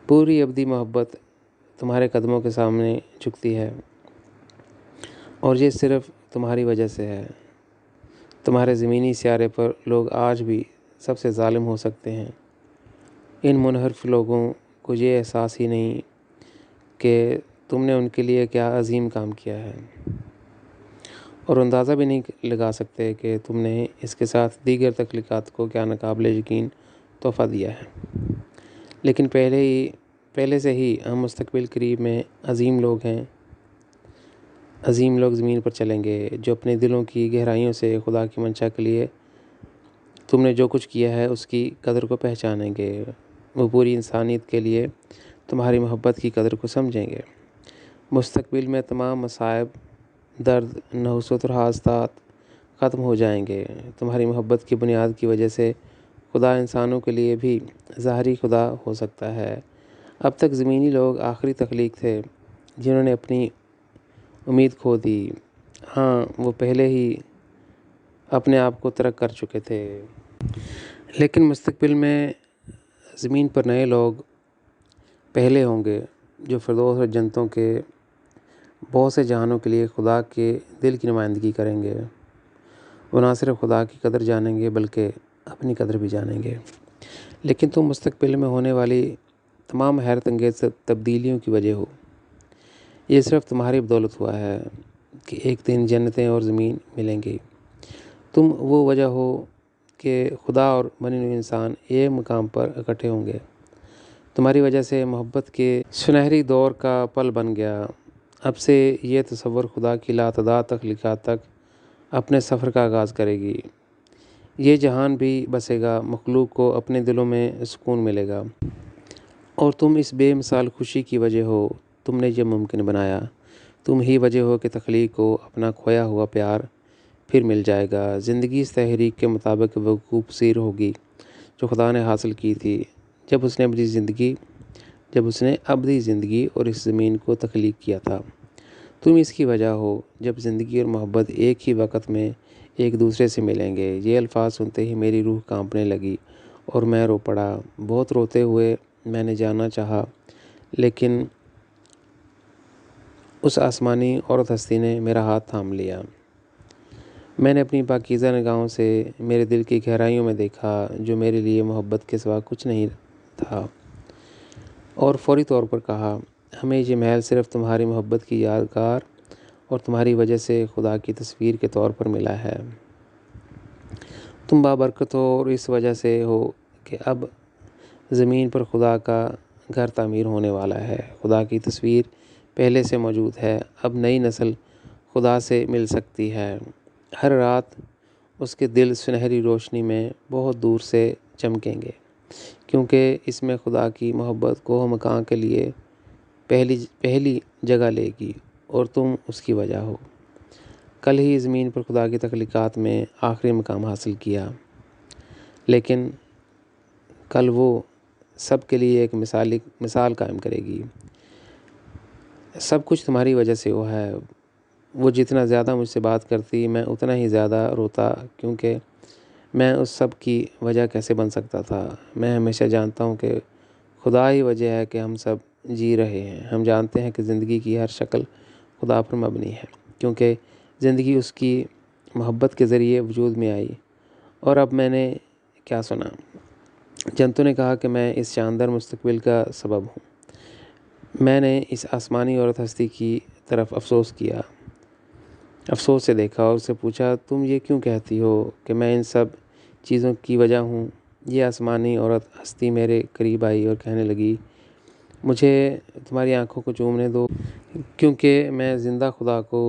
پوری ابدی محبت تمہارے قدموں کے سامنے جھکتی ہے، اور یہ صرف تمہاری وجہ سے ہے۔ تمہارے زمینی سیارے پر لوگ آج بھی سب سے ظالم ہو سکتے ہیں۔ ان منحرف لوگوں کو یہ احساس ہی نہیں کہ تم نے ان کے لیے کیا عظیم کام کیا ہے، اور اندازہ بھی نہیں لگا سکتے کہ تم نے اس کے ساتھ دیگر تخلیقات کو کیا ناقابل یقین تحفہ دیا ہے۔ لیکن پہلے سے ہی ہم مستقبل قریب میں عظیم لوگ زمین پر چلیں گے جو اپنے دلوں کی گہرائیوں سے خدا کی منشا کے لیے تم نے جو کچھ کیا ہے اس کی قدر کو پہچانیں گے۔ وہ پوری انسانیت کے لیے تمہاری محبت کی قدر کو سمجھیں گے۔ مستقبل میں تمام مصائب، درد، نحوست اور حادثات ختم ہو جائیں گے۔ تمہاری محبت کی بنیاد کی وجہ سے خدا انسانوں کے لیے بھی ظاہری خدا ہو سکتا ہے۔ اب تک زمینی لوگ آخری تخلیق تھے جنہوں نے اپنی امید کھو دی۔ ہاں، وہ پہلے ہی اپنے آپ کو ترک کر چکے تھے۔ لیکن مستقبل میں زمین پر نئے لوگ پہلے ہوں گے جو فردوس اور جنتوں کے بہت سے جہانوں کے لیے خدا کے دل کی نمائندگی کریں گے۔ وہ نہ صرف خدا کی قدر جانیں گے بلکہ اپنی قدر بھی جانیں گے۔ لیکن تم مستقبل میں ہونے والی تمام حیرت انگیز تبدیلیوں کی وجہ ہو۔ یہ صرف تمہاری بدولت ہوا ہے۔ کہ ایک دن جنتیں اور زمین ملیں گی۔ تم وہ وجہ ہو کہ خدا اور بنی نوع انسان ایک مقام پر اکٹھے ہوں گے۔ تمہاری وجہ سے محبت کے سنہری دور کا پل بن گیا۔ اب سے یہ تصور خدا کی لاتعداد تخلیقات تک اپنے سفر کا آغاز کرے گی۔ یہ جہان بھی بسے گا، مخلوق کو اپنے دلوں میں سکون ملے گا، اور تم اس بے مثال خوشی کی وجہ ہو۔ تم نے یہ ممکن بنایا، تم ہی وجہ ہو کہ تخلیق کو اپنا کھویا ہوا پیار پھر مل جائے گا۔ زندگی اس تحریک کے مطابق وقوع پذیر ہوگی جو خدا نے حاصل کی تھی جب اس نے ابدی زندگی اور اس زمین کو تخلیق کیا تھا۔ تم اس کی وجہ ہو جب زندگی اور محبت ایک ہی وقت میں ایک دوسرے سے ملیں گے۔ یہ الفاظ سنتے ہی میری روح کانپنے لگی اور میں رو پڑا۔ بہت روتے ہوئے میں نے جانا چاہا، لیکن اس آسمانی عورت ہستی نے میرا ہاتھ تھام لیا۔ میں نے اپنی پاکیزہ نگاہوں سے میرے دل کی گہرائیوں میں دیکھا، جو میرے لیے محبت کے سوا کچھ نہیں تھا، اور فوری طور پر کہا، ہمیں یہ محل صرف تمہاری محبت کی یادگار اور تمہاری وجہ سے خدا کی تصویر کے طور پر ملا ہے۔ تم بابرکت ہو، اور اس وجہ سے ہو کہ اب زمین پر خدا کا گھر تعمیر ہونے والا ہے۔ خدا کی تصویر پہلے سے موجود ہے، اب نئی نسل خدا سے مل سکتی ہے۔ ہر رات اس کے دل سنہری روشنی میں بہت دور سے چمکیں گے، کیونکہ اس میں خدا کی محبت کوہ مکاں کے لیے پہلی جگہ لے گی، اور تم اس کی وجہ ہو۔ کل ہی زمین پر خدا کی تخلیقات میں آخری مقام حاصل کیا، لیکن کل وہ سب کے لیے ایک مثال قائم کرے گی۔ سب کچھ تمہاری وجہ سے ہوا ہے۔ وہ جتنا زیادہ مجھ سے بات کرتی، میں اتنا ہی زیادہ روتا، کیونکہ میں اس سب کی وجہ کیسے بن سکتا تھا۔ میں ہمیشہ جانتا ہوں کہ خدا ہی وجہ ہے کہ ہم سب جی رہے ہیں۔ ہم جانتے ہیں کہ زندگی کی ہر شکل خدا پر مبنی ہے، کیونکہ زندگی اس کی محبت کے ذریعے وجود میں آئی۔ اور اب میں نے کیا سنا؟ جنتو نے کہا کہ میں اس شاندار مستقبل کا سبب ہوں۔ میں نے اس آسمانی عورت ہستی کی طرف افسوس سے دیکھا اور اس سے پوچھا، تم یہ کیوں کہتی ہو کہ میں ان سب چیزوں کی وجہ ہوں؟ یہ آسمانی عورت ہستی میرے قریب آئی اور کہنے لگی، مجھے تمہاری آنکھوں کو چومنے دو، کیونکہ میں زندہ خدا کو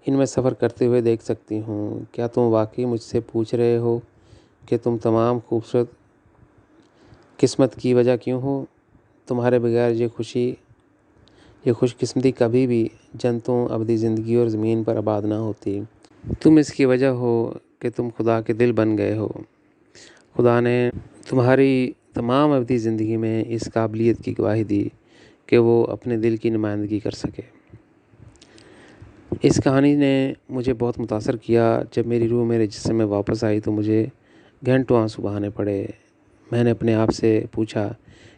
ان میں سفر کرتے ہوئے دیکھ سکتی ہوں۔ کیا تم واقعی مجھ سے پوچھ رہے ہو کہ تم تمام خوبصورت قسمت کی وجہ کیوں ہو؟ تمہارے بغیر یہ خوش قسمتی کبھی بھی جنتوں، ابدی زندگی اور زمین پر آباد نہ ہوتی۔ تم اس کی وجہ ہو کہ تم خدا کے دل بن گئے ہو۔ خدا نے تمہاری تمام ابدی زندگی میں اس قابلیت کی گواہی دی کہ وہ اپنے دل کی نمائندگی کر سکے۔ اس کہانی نے مجھے بہت متاثر کیا۔ جب میری روح میرے جسم میں واپس آئی تو مجھے گھنٹوں آنسو بہانے پڑے۔ میں نے اپنے آپ سے پوچھا،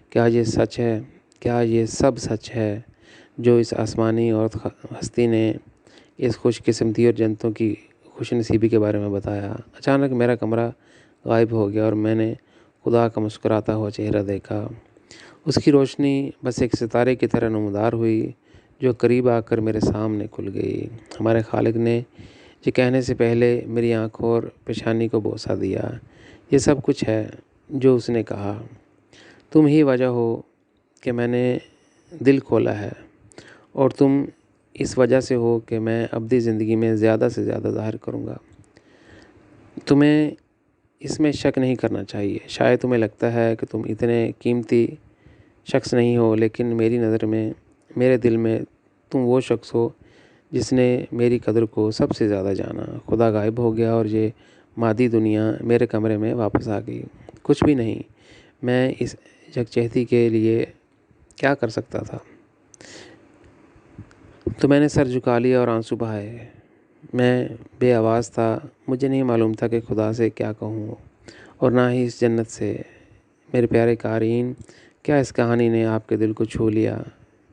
کیا یہ سچ ہے؟ کیا یہ سب سچ ہے جو اس آسمانی عورت ہستی نے اس خوش قسمتی اور جنتوں کی خوش نصیبی کے بارے میں بتایا؟ اچانک میرا کمرہ غائب ہو گیا اور میں نے خدا کا مسکراتا ہوا چہرہ دیکھا۔ اس کی روشنی بس ایک ستارے کی طرح نمودار ہوئی جو قریب آ کر میرے سامنے کھل گئی۔ ہمارے خالق نے یہ کہنے سے پہلے میری آنکھوں اور پیشانی کو بوسہ دیا۔ یہ سب کچھ ہے جو اس نے کہا، تم ہی وجہ ہو کہ میں نے دل کھولا ہے، اور تم اس وجہ سے ہو کہ میں ابدی زندگی میں زیادہ سے زیادہ ظاہر کروں گا۔ تمہیں اس میں شک نہیں کرنا چاہیے۔ شاید تمہیں لگتا ہے کہ تم اتنے قیمتی شخص نہیں ہو، لیکن میری نظر میں، میرے دل میں تم وہ شخص ہو جس نے میری قدر کو سب سے زیادہ جانا۔ خدا غائب ہو گیا اور یہ مادی دنیا میرے کمرے میں واپس آ گئی۔ کچھ بھی نہیں۔ میں اس یکجہتی کے لیے کیا کر سکتا تھا؟ تو میں نے سر جھکا لیا اور آنسو بہائے۔ میں بے آواز تھا۔ مجھے نہیں معلوم تھا کہ خدا سے کیا کہوں، اور نہ ہی اس جنت سے۔ میرے پیارے قارئین، کیا اس کہانی نے آپ کے دل کو چھو لیا؟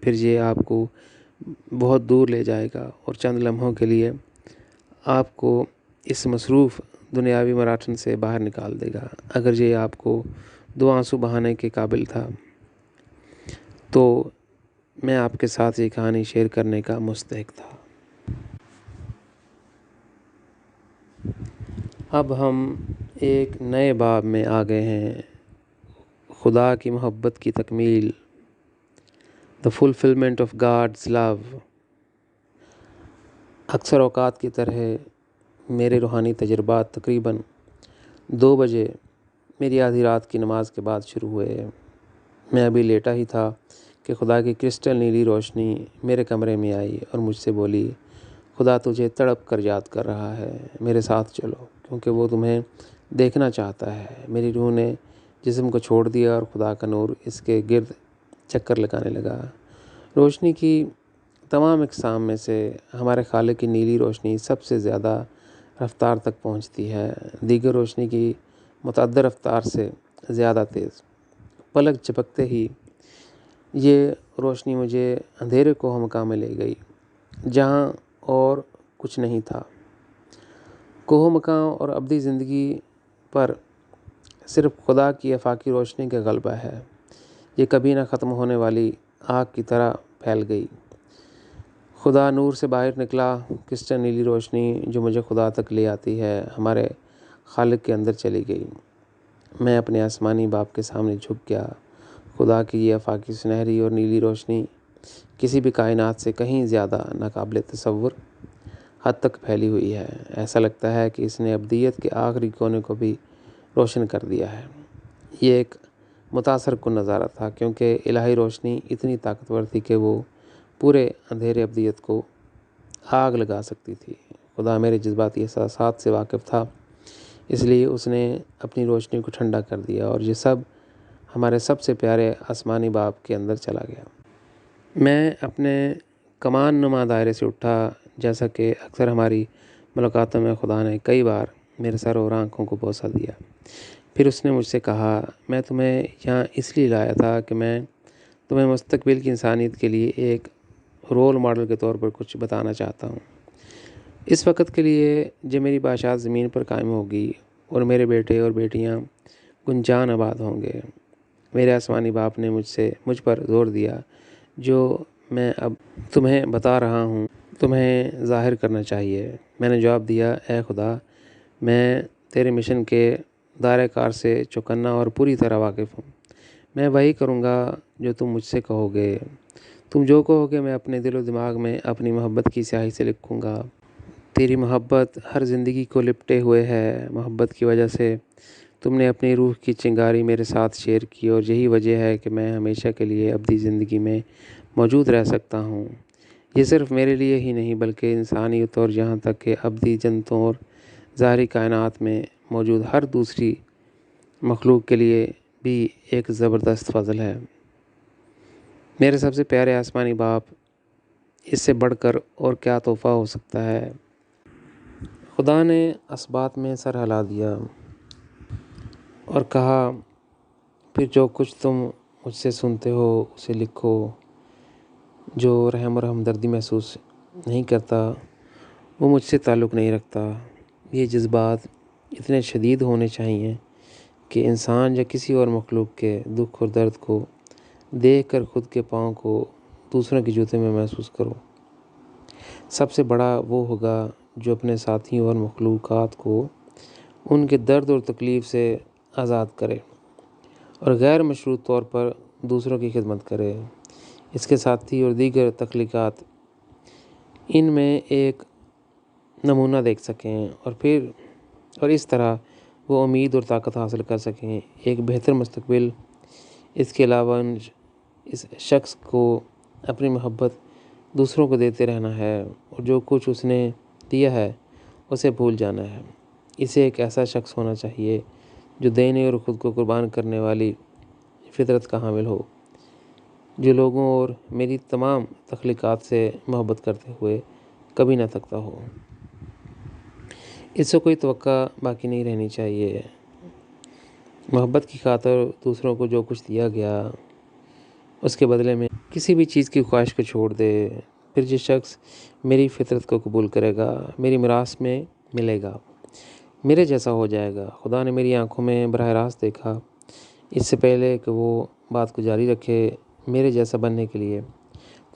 پھر یہ آپ کو بہت دور لے جائے گا اور چند لمحوں کے لیے آپ کو اس مصروف دنیاوی مراٹھن سے باہر نکال دے گا۔ اگر یہ آپ کو دو آنسو بہانے کے قابل تھا تو میں آپ کے ساتھ یہ کہانی شیئر کرنے کا مستحق تھا۔ اب ہم ایک نئے باب میں آ گئے ہیں، خدا کی محبت کی تکمیل، the fulfillment of God's love۔ اکثر اوقات کی طرح میرے روحانی تجربات تقریباً 2 بجے میری آدھی رات کی نماز کے بعد شروع ہوئے۔ میں ابھی لیٹا ہی تھا کہ خدا کی کرسٹل نیلی روشنی میرے کمرے میں آئی اور مجھ سے بولی، خدا تجھے تڑپ کر یاد کر رہا ہے، میرے ساتھ چلو کیونکہ وہ تمہیں دیکھنا چاہتا ہے۔ میری روح نے جسم کو چھوڑ دیا اور خدا کا نور اس کے گرد چکر لگانے لگا۔ روشنی کی تمام اقسام میں سے ہمارے خالق کی نیلی روشنی سب سے زیادہ رفتار تک پہنچتی ہے، دیگر روشنی کی متعدد رفتار سے زیادہ تیز۔ پلک جھپکتے ہی یہ روشنی مجھے اندھیرے کوہ مقام میں لے گئی جہاں اور کچھ نہیں تھا۔ کوہ مقام اور ابدی زندگی پر صرف خدا کی آفاقی روشنی کا غلبہ ہے۔ یہ کبھی نہ ختم ہونے والی آگ کی طرح پھیل گئی۔ خدا نور سے باہر نکلا، کرسٹل نیلی روشنی جو مجھے خدا تک لے آتی ہے ہمارے خالق کے اندر چلی گئی۔ میں اپنے آسمانی باپ کے سامنے جھک گیا۔ خدا کی یہ آفاقی سنہری اور نیلی روشنی کسی بھی کائنات سے کہیں زیادہ ناقابل تصور حد تک پھیلی ہوئی ہے۔ ایسا لگتا ہے کہ اس نے ابدیت کے آخری کونے کو بھی روشن کر دیا ہے۔ یہ ایک متاثر کن نظارہ تھا کیونکہ الہی روشنی اتنی طاقتور تھی کہ وہ پورے اندھیرے ابدیت کو آگ لگا سکتی تھی۔ خدا میرے جذباتی احساسات سے واقف تھا، اس لیے اس نے اپنی روشنی کو ٹھنڈا کر دیا اور یہ سب ہمارے سب سے پیارے آسمانی باپ کے اندر چلا گیا۔ میں اپنے کمان نما دائرے سے اٹھا، جیسا کہ اکثر ہماری ملاقاتوں میں خدا نے کئی بار میرے سر اور آنکھوں کو بوسہ دیا۔ پھر اس نے مجھ سے کہا، میں تمہیں یہاں اس لیے لایا تھا کہ میں تمہیں مستقبل کی انسانیت کے لیے ایک رول ماڈل کے طور پر کچھ بتانا چاہتا ہوں۔ اس وقت کے لیے جب میری بادشاہت زمین پر قائم ہوگی اور میرے بیٹے اور بیٹیاں گنجان آباد ہوں گے، میرے آسمانی باپ نے مجھ پر زور دیا، جو میں اب تمہیں بتا رہا ہوں تمہیں ظاہر کرنا چاہیے۔ میں نے جواب دیا، اے خدا، میں تیرے مشن کے دائرہ کار سے چوکنا اور پوری طرح واقف ہوں۔ میں وہی کروں گا جو تم مجھ سے کہو گے۔ تم جو کہو گے میں اپنے دل و دماغ میں اپنی محبت کی سیاہی سے لکھوں گا۔ تیری محبت ہر زندگی کو لپٹے ہوئے ہے۔ محبت کی وجہ سے تم نے اپنی روح کی چنگاری میرے ساتھ شیئر کی اور یہی وجہ ہے کہ میں ہمیشہ کے لیے ابدی زندگی میں موجود رہ سکتا ہوں۔ یہ صرف میرے لیے ہی نہیں بلکہ انسانیت اور یہاں تک کہ ابدی جنتوں اور ظاہری کائنات میں موجود ہر دوسری مخلوق کے لیے بھی ایک زبردست فضل ہے۔ میرے سب سے پیارے آسمانی باپ، اس سے بڑھ کر اور کیا تحفہ ہو سکتا ہے؟ خدا نے اسبات میں سر ہلا دیا اور کہا، پھر جو کچھ تم مجھ سے سنتے ہو اسے لکھو۔ جو رحم اور ہمدردی محسوس نہیں کرتا وہ مجھ سے تعلق نہیں رکھتا۔ یہ جذبات اتنے شدید ہونے چاہئیں کہ انسان یا کسی اور مخلوق کے دکھ اور درد کو دیکھ کر خود کے پاؤں کو دوسروں کے جوتے میں محسوس کرو۔ سب سے بڑا وہ ہوگا جو اپنے ساتھیوں اور مخلوقات کو ان کے درد اور تکلیف سے آزاد کرے اور غیر مشروط طور پر دوسروں کی خدمت کرے۔ اس کے ساتھی اور دیگر تخلیقات ان میں ایک نمونہ دیکھ سکیں اور اس طرح وہ امید اور طاقت حاصل کر سکیں ایک بہتر مستقبل۔ اس کے علاوہ اس شخص کو اپنی محبت دوسروں کو دیتے رہنا ہے اور جو کچھ اس نے دیا ہے اسے بھول جانا ہے۔ اسے ایک ایسا شخص ہونا چاہیے جو دینے اور خود کو قربان کرنے والی فطرت کا حامل ہو، جو لوگوں اور میری تمام تخلیقات سے محبت کرتے ہوئے کبھی نہ تھکتا ہو۔ اس سے کوئی توقع باقی نہیں رہنی چاہیے۔ محبت کی خاطر دوسروں کو جو کچھ دیا گیا اس کے بدلے میں کسی بھی چیز کی خواہش کو چھوڑ دے۔ پھر جس شخص میری فطرت کو قبول کرے گا میری میراث میں ملے گا، میرے جیسا ہو جائے گا۔ خدا نے میری آنکھوں میں براہ راست دیکھا۔ اس سے پہلے کہ وہ بات کو جاری رکھے، میرے جیسا بننے کے لیے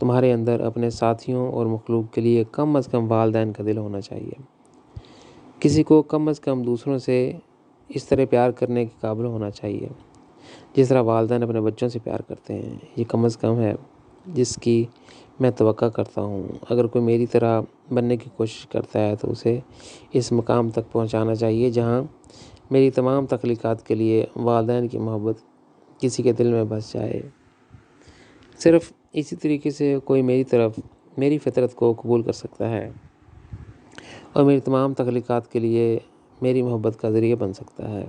تمہارے اندر اپنے ساتھیوں اور مخلوق کے لیے کم از کم والدین کا دل ہونا چاہیے۔ کسی کو کم از کم دوسروں سے اس طرح پیار کرنے کے قابل ہونا چاہیے جس طرح والدین اپنے بچوں سے پیار کرتے ہیں۔ یہ کم از کم ہے جس کی میں توقع کرتا ہوں۔ اگر کوئی میری طرح بننے کی کوشش کرتا ہے تو اسے اس مقام تک پہنچانا چاہیے جہاں میری تمام تخلیقات کے لیے والدین کی محبت کسی کے دل میں بس جائے۔ صرف اسی طریقے سے کوئی میری فطرت کو قبول کر سکتا ہے اور میری تمام تخلیقات کے لیے میری محبت کا ذریعہ بن سکتا ہے۔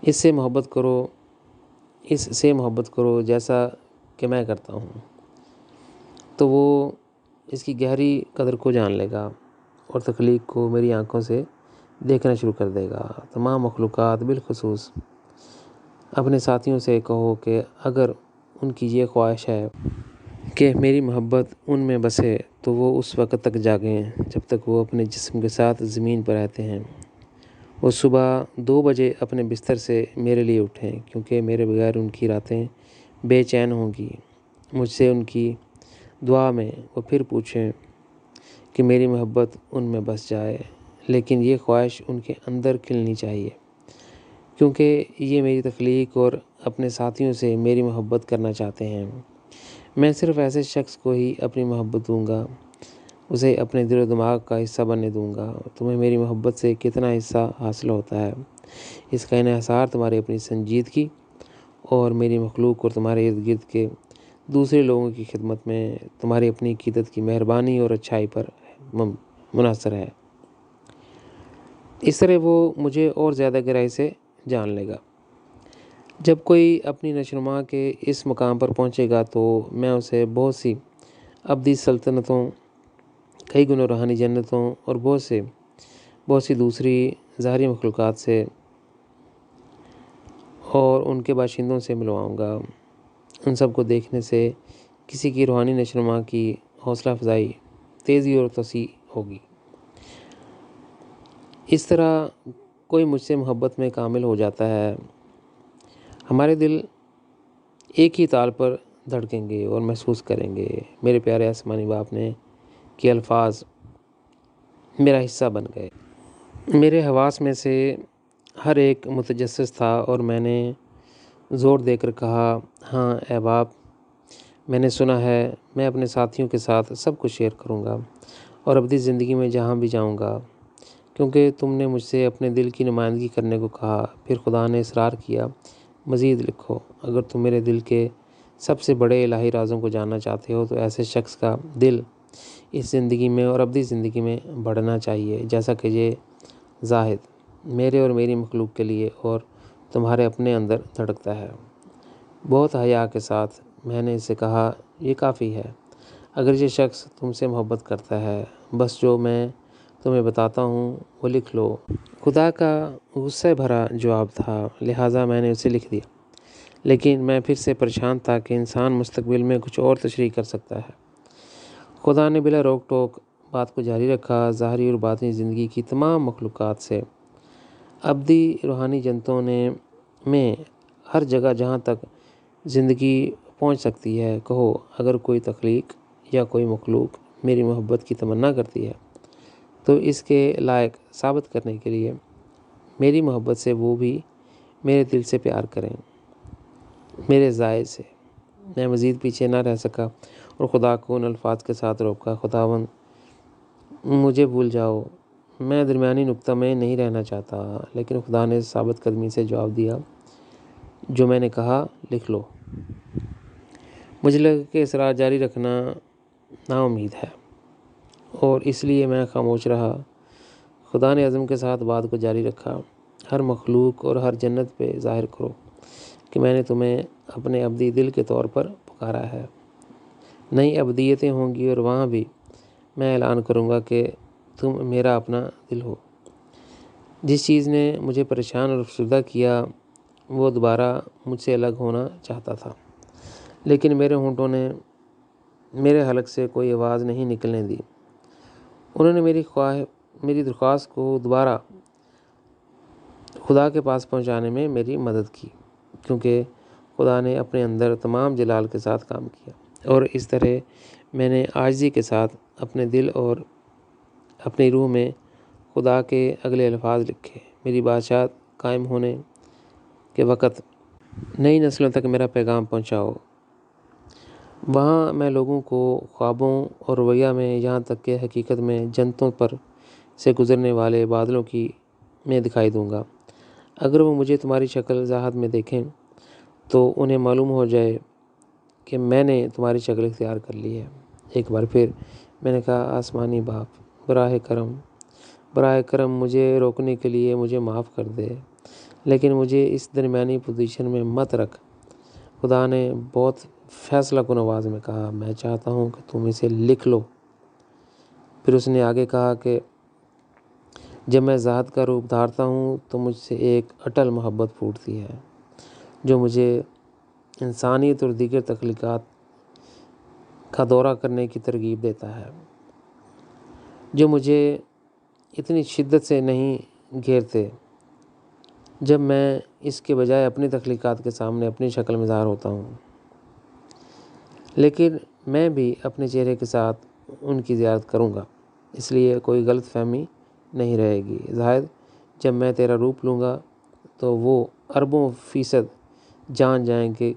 اس سے محبت کرو جیسا کہ میں کرتا ہوں، تو وہ اس کی گہری قدر کو جان لے گا اور تخلیق کو میری آنکھوں سے دیکھنا شروع کر دے گا۔ تمام مخلوقات، بالخصوص اپنے ساتھیوں سے کہو کہ اگر ان کی یہ خواہش ہے کہ میری محبت ان میں بسے تو وہ اس وقت تک جاگیں جب تک وہ اپنے جسم کے ساتھ زمین پر رہتے ہیں۔ وہ صبح 2 بجے اپنے بستر سے میرے لیے اٹھیں، کیونکہ میرے بغیر ان کی راتیں بے چین ہوں گی۔ مجھ سے ان کی دعا میں وہ پھر پوچھیں کہ میری محبت ان میں بس جائے، لیکن یہ خواہش ان کے اندر کھلنی چاہیے، کیونکہ یہ میری تخلیق اور اپنے ساتھیوں سے میری محبت کرنا چاہتے ہیں۔ میں صرف ایسے شخص کو ہی اپنی محبت دوں گا، اسے اپنے دل و دماغ کا حصہ بننے دوں گا۔ تمہیں میری محبت سے کتنا حصہ حاصل ہوتا ہے، اس کا انحصار تمہاری اپنی سنجیدگی اور میری مخلوق اور تمہارے ارد گرد کے دوسرے لوگوں کی خدمت میں تمہاری اپنی عقیدت کی مہربانی اور اچھائی پر منحصر ہے۔ اس طرح وہ مجھے اور زیادہ گہرائی سے جان لے گا۔ جب کوئی اپنی نشوونما کے اس مقام پر پہنچے گا تو میں اسے بہت سی ابدی سلطنتوں، کئی گنا روحانی جنتوں اور بہت سی دوسری ظاہری مخلوقات سے اور ان کے باشندوں سے ملواؤں گا۔ ان سب کو دیکھنے سے کسی کی روحانی نشوونما کی حوصلہ افزائی، تیزی اور توسیع ہوگی۔ اس طرح کوئی مجھ سے محبت میں کامل ہو جاتا ہے۔ ہمارے دل ایک ہی تال پر دھڑکیں گے اور محسوس کریں گے۔ میرے پیارے آسمانی باپ نے کہ الفاظ میرا حصہ بن گئے۔ میرے حواس میں سے ہر ایک متجسس تھا اور میں نے زور دے کر کہا، ہاں اے باپ، میں نے سنا ہے۔ میں اپنے ساتھیوں کے ساتھ سب کچھ شیئر کروں گا اور ابدی زندگی میں جہاں بھی جاؤں گا، کیونکہ تم نے مجھ سے اپنے دل کی نمائندگی کرنے کو کہا۔ پھر خدا نے اصرار کیا، مزید لکھو۔ اگر تم میرے دل کے سب سے بڑے الہی رازوں کو جاننا چاہتے ہو تو ایسے شخص کا دل اس زندگی میں اور ابدی زندگی میں بڑھنا چاہیے جیسا کہ یہ زاہد میرے اور میری مخلوق کے لیے اور تمہارے اپنے اندر دھڑکتا ہے۔ بہت حیا کے ساتھ میں نے اسے کہا، یہ کافی ہے۔ اگر یہ شخص تم سے محبت کرتا ہے، بس جو میں تمہیں بتاتا ہوں وہ لکھ لو۔ خدا کا غصہ بھرا جواب تھا، لہٰذا میں نے اسے لکھ دیا، لیکن میں پھر سے پریشان تھا کہ انسان مستقبل میں کچھ اور تشریح کر سکتا ہے۔ خدا نے بلا روک ٹوک بات کو جاری رکھا، ظاہری اور باطنی زندگی کی تمام مخلوقات سے، ابدی روحانی جنتوں میں ہر جگہ جہاں تک زندگی پہنچ سکتی ہے، کہو اگر کوئی تخلیق یا کوئی مخلوق میری محبت کی تمنا کرتی ہے تو اس کے لائق ثابت کرنے کے لیے میری محبت سے وہ بھی میرے دل سے پیار کریں، میرے ذائع سے۔ میں مزید پیچھے نہ رہ سکا اور خدا کو ان الفاظ کے ساتھ روکا، خداوند مجھے بھول جاؤ، میں درمیانی نقطہ میں نہیں رہنا چاہتا۔ لیکن خدا نے ثابت قدمی سے جواب دیا، جو میں نے کہا لکھ لو۔ مجھے لگا کہ اصرار جاری رکھنا ناامید ہے اور اس لیے میں خاموش رہا۔ خدا نے عزم کے ساتھ بات کو جاری رکھا، ہر مخلوق اور ہر جنت پہ ظاہر کرو کہ میں نے تمہیں اپنے ابدی دل کے طور پر پکارا ہے۔ نئی ابدیتیں ہوں گی اور وہاں بھی میں اعلان کروں گا کہ تم میرا اپنا دل ہو۔ جس چیز نے مجھے پریشان اور افسردہ کیا وہ دوبارہ مجھ سے الگ ہونا چاہتا تھا، لیکن میرے ہونٹوں نے میرے حلق سے کوئی آواز نہیں نکلنے دی۔ انہوں نے میری درخواست کو دوبارہ خدا کے پاس پہنچانے میں میری مدد کی، کیونکہ خدا نے اپنے اندر تمام جلال کے ساتھ کام کیا، اور اس طرح میں نے عاجزی کے ساتھ اپنے دل اور اپنی روح میں خدا کے اگلے الفاظ لکھے، میری بادشاہت قائم ہونے کے وقت نئی نسلوں تک میرا پیغام پہنچاؤ۔ وہاں میں لوگوں کو خوابوں اور رویہ میں، یہاں تک کہ حقیقت میں جنتوں پر سے گزرنے والے بادلوں کی میں دکھائی دوں گا۔ اگر وہ مجھے تمہاری شکل ذات میں دیکھیں تو انہیں معلوم ہو جائے کہ میں نے تمہاری شکل اختیار کر لی ہے۔ ایک بار پھر میں نے کہا، آسمانی باپ، براہ کرم مجھے روکنے کے لیے مجھے معاف کر دے، لیکن مجھے اس درمیانی پوزیشن میں مت رکھ۔ خدا نے بہت فیصلہ کن آواز میں کہا، میں چاہتا ہوں کہ تم اسے لکھ لو۔ پھر اس نے آگے کہا کہ جب میں ذات کا روپ دھارتا ہوں تو مجھ سے ایک اٹل محبت پھوٹتی ہے جو مجھے انسانیت اور دیگر تخلیقات کا دورہ کرنے کی ترغیب دیتا ہے، جو مجھے اتنی شدت سے نہیں گھیرتے جب میں اس کے بجائے اپنی تخلیقات کے سامنے اپنی شکل میں ظاہر ہوتا ہوں، لیکن میں بھی اپنے چہرے کے ساتھ ان کی زیارت کروں گا، اس لیے کوئی غلط فہمی نہیں رہے گی۔ زاہد، جب میں تیرا روپ لوں گا تو وہ اربوں فیصد جان جائیں گے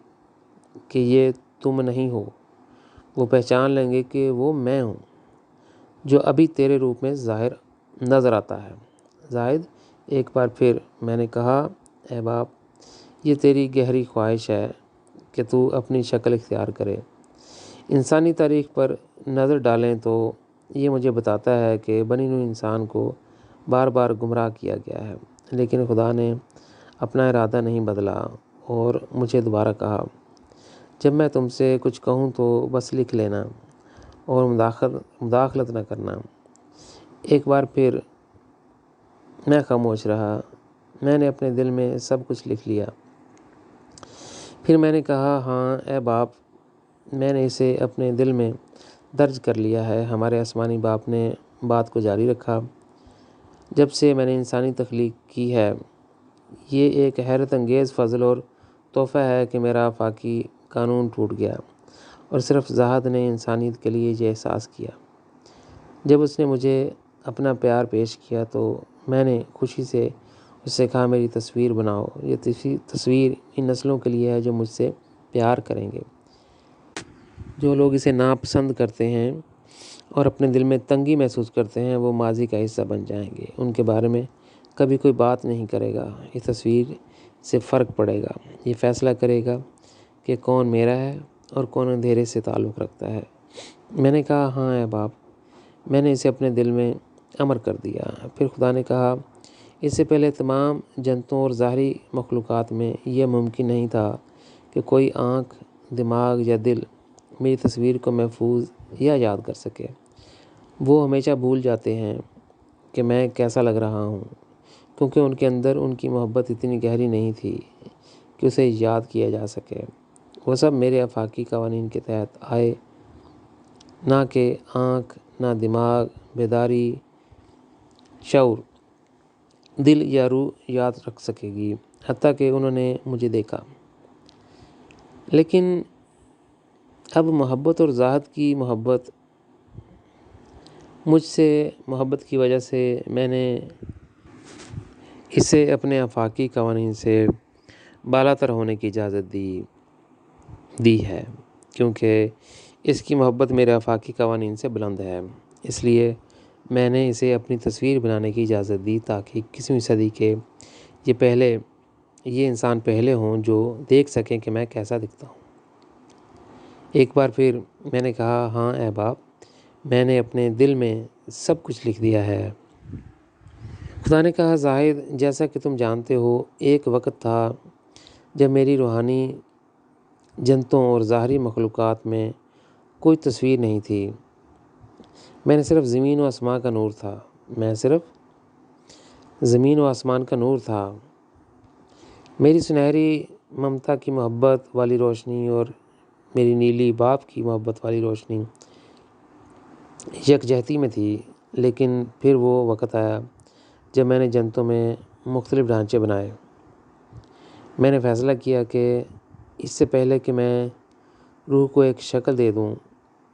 کہ یہ تم نہیں ہو، وہ پہچان لیں گے کہ وہ میں ہوں جو ابھی تیرے روپ میں ظاہر نظر آتا ہے۔ زاہد، ایک بار پھر میں نے کہا، اے باپ، یہ تیری گہری خواہش ہے کہ تو اپنی شکل اختیار کرے۔ انسانی تاریخ پر نظر ڈالیں تو یہ مجھے بتاتا ہے کہ بنی نوع انسان کو بار بار گمراہ کیا گیا ہے، لیکن خدا نے اپنا ارادہ نہیں بدلا اور مجھے دوبارہ کہا، جب میں تم سے کچھ کہوں تو بس لکھ لینا اور مداخلت نہ کرنا۔ ایک بار پھر میں خاموش رہا۔ میں نے اپنے دل میں سب کچھ لکھ لیا۔ پھر میں نے کہا، ہاں اے باپ، میں نے اسے اپنے دل میں درج کر لیا ہے۔ ہمارے آسمانی باپ نے بات کو جاری رکھا، جب سے میں نے انسانی تخلیق کی ہے، یہ ایک حیرت انگیز فضل اور تحفہ ہے کہ میرا آفاقی قانون ٹوٹ گیا اور صرف ذات نے انسانیت کے لیے یہ احساس کیا۔ جب اس نے مجھے اپنا پیار پیش کیا تو میں نے خوشی سے اس سے کہا، میری تصویر بناؤ۔ یہ تصویر ان نسلوں کے لیے ہے جو مجھ سے پیار کریں گے۔ جو لوگ اسے ناپسند کرتے ہیں اور اپنے دل میں تنگی محسوس کرتے ہیں، وہ ماضی کا حصہ بن جائیں گے، ان کے بارے میں کبھی کوئی بات نہیں کرے گا۔ اس تصویر سے فرق پڑے گا، یہ فیصلہ کرے گا کہ کون میرا ہے اور کون اندھیرے سے تعلق رکھتا ہے۔ میں نے کہا، ہاں اے باپ، میں نے اسے اپنے دل میں امر کر دیا۔ پھر خدا نے کہا، اس سے پہلے تمام جنتوں اور ظاہری مخلوقات میں یہ ممکن نہیں تھا کہ کوئی آنکھ، دماغ یا دل میری تصویر کو محفوظ یا یاد کر سکے۔ وہ ہمیشہ بھول جاتے ہیں کہ میں کیسا لگ رہا ہوں، کیونکہ ان کے اندر ان کی محبت اتنی گہری نہیں تھی کہ اسے یاد کیا جا سکے۔ وہ سب میرے آفاقی قوانین کے تحت آئے، نہ کہ آنکھ، نہ دماغ، بیداری، شعور، دل یا روح یاد رکھ سکے گی، حتیٰ کہ انہوں نے مجھے دیکھا۔ لیکن اب محبت اور ذات کی محبت، مجھ سے محبت کی وجہ سے میں نے اسے اپنے آفاقی قوانین سے بالاتر ہونے کی اجازت دی ہے، کیونکہ اس کی محبت میرے آفاقی قوانین سے بلند ہے۔ اس لیے میں نے اسے اپنی تصویر بنانے کی اجازت دی تاکہ 21ویں صدی کے یہ انسان پہلے ہوں جو دیکھ سکیں کہ میں کیسا دکھتا ہوں۔ ایک بار پھر میں نے کہا، ہاں اے باپ، میں نے اپنے دل میں سب کچھ لکھ دیا ہے۔ خدا نے کہا، زاہد، جیسا کہ تم جانتے ہو، ایک وقت تھا جب میری روحانی جنتوں اور ظاہری مخلوقات میں کوئی تصویر نہیں تھی۔ میں صرف زمین و آسمان کا نور تھا۔ میری سنہری ممتا کی محبت والی روشنی اور میری نیلی باپ کی محبت والی روشنی یکجہتی میں تھی۔ لیکن پھر وہ وقت آیا جب میں نے جنتوں میں مختلف ڈھانچے بنائے۔ میں نے فیصلہ کیا کہ اس سے پہلے کہ میں روح کو ایک شکل دے دوں،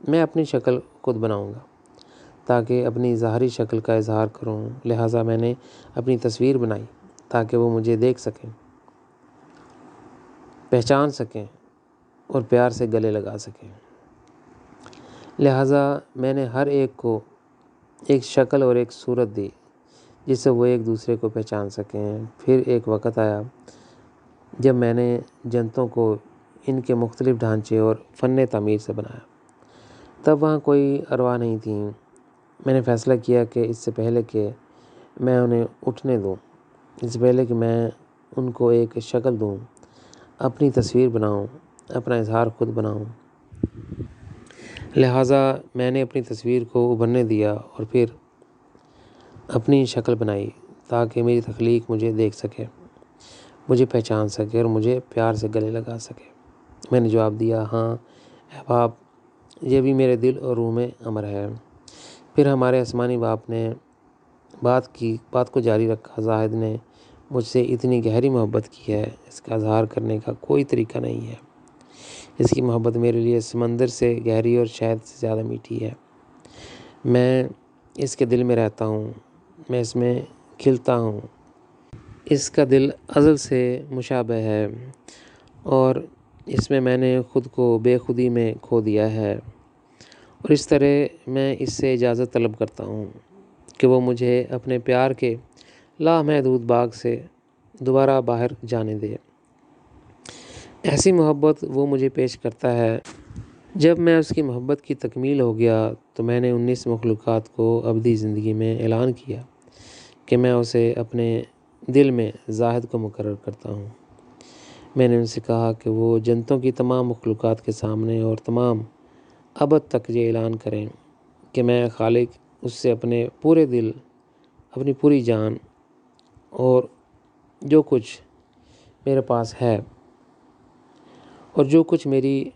میں اپنی شکل خود بناؤں گا، تاکہ اپنی ظاہری شکل کا اظہار کروں، لہٰذا میں نے اپنی تصویر بنائی تاکہ وہ مجھے دیکھ سکیں، پہچان سکیں اور پیار سے گلے لگا سکیں۔ لہٰذا میں نے ہر ایک کو ایک شکل اور ایک صورت دی جس سے وہ ایک دوسرے کو پہچان سکیں۔ پھر ایک وقت آیا جب میں نے جنتوں کو ان کے مختلف ڈھانچے اور فن تعمیر سے بنایا۔ تب وہاں کوئی ارواح نہیں تھیں۔ میں نے فیصلہ کیا کہ اس سے پہلے کہ میں انہیں اٹھنے دوں، اس سے پہلے کہ میں ان کو ایک شکل دوں، اپنی تصویر بناؤں، اپنا اظہار خود بناؤں۔ لہٰذا میں نے اپنی تصویر کو ابھرنے دیا اور پھر اپنی شکل بنائی تاکہ میری تخلیق مجھے دیکھ سکے، مجھے پہچان سکے اور مجھے پیار سے گلے لگا سکے۔ میں نے جواب دیا، ہاں احباب، یہ بھی میرے دل اور روح میں امر ہے۔ پھر ہمارے آسمانی باپ نے بات کو جاری رکھا، زاہد نے مجھ سے اتنی گہری محبت کی ہے، اس کا اظہار کرنے کا کوئی طریقہ نہیں ہے۔ اس کی محبت میرے لیے سمندر سے گہری اور شہد سے زیادہ میٹھی ہے۔ میں اس کے دل میں رہتا ہوں، میں اس میں کھلتا ہوں۔ اس کا دل ازل سے مشابہ ہے اور اس میں نے خود کو بے خودی میں کھو دیا ہے، اور اس طرح میں اس سے اجازت طلب کرتا ہوں کہ وہ مجھے اپنے پیار کے لامحدود باغ سے دوبارہ باہر جانے دے۔ ایسی محبت وہ مجھے پیش کرتا ہے۔ جب میں اس کی محبت کی تکمیل ہو گیا تو میں نے 19 مخلوقات کو ابدی زندگی میں اعلان کیا کہ میں اسے اپنے دل میں زاہد کو مقرر کرتا ہوں۔ میں نے ان سے کہا کہ وہ جنتوں کی تمام مخلوقات کے سامنے اور تمام ابد تک یہ اعلان کریں کہ میں خالق اس سے اپنے پورے دل، اپنی پوری جان اور جو کچھ میرے پاس ہے اور جو کچھ میری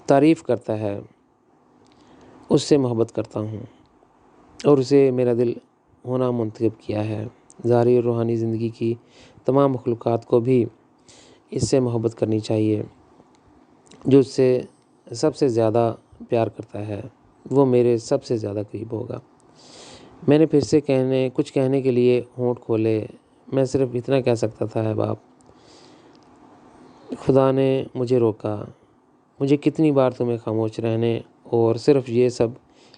تعریف کرتا ہے اس سے محبت کرتا ہوں اور اسے میرا دل ہونا منتخب کیا ہے۔ ظاہری اور روحانی زندگی کی تمام مخلوقات کو بھی اس سے محبت کرنی چاہیے۔ جو اس سے سب سے زیادہ پیار کرتا ہے وہ میرے سب سے زیادہ قریب ہوگا۔ میں نے پھر سے کچھ کہنے کے لیے ہونٹ کھولے۔ میں صرف اتنا کہہ سکتا تھا، اے باپ، خدا نے مجھے روکا۔ مجھے کتنی بار تمہیں خاموش رہنے اور صرف یہ سب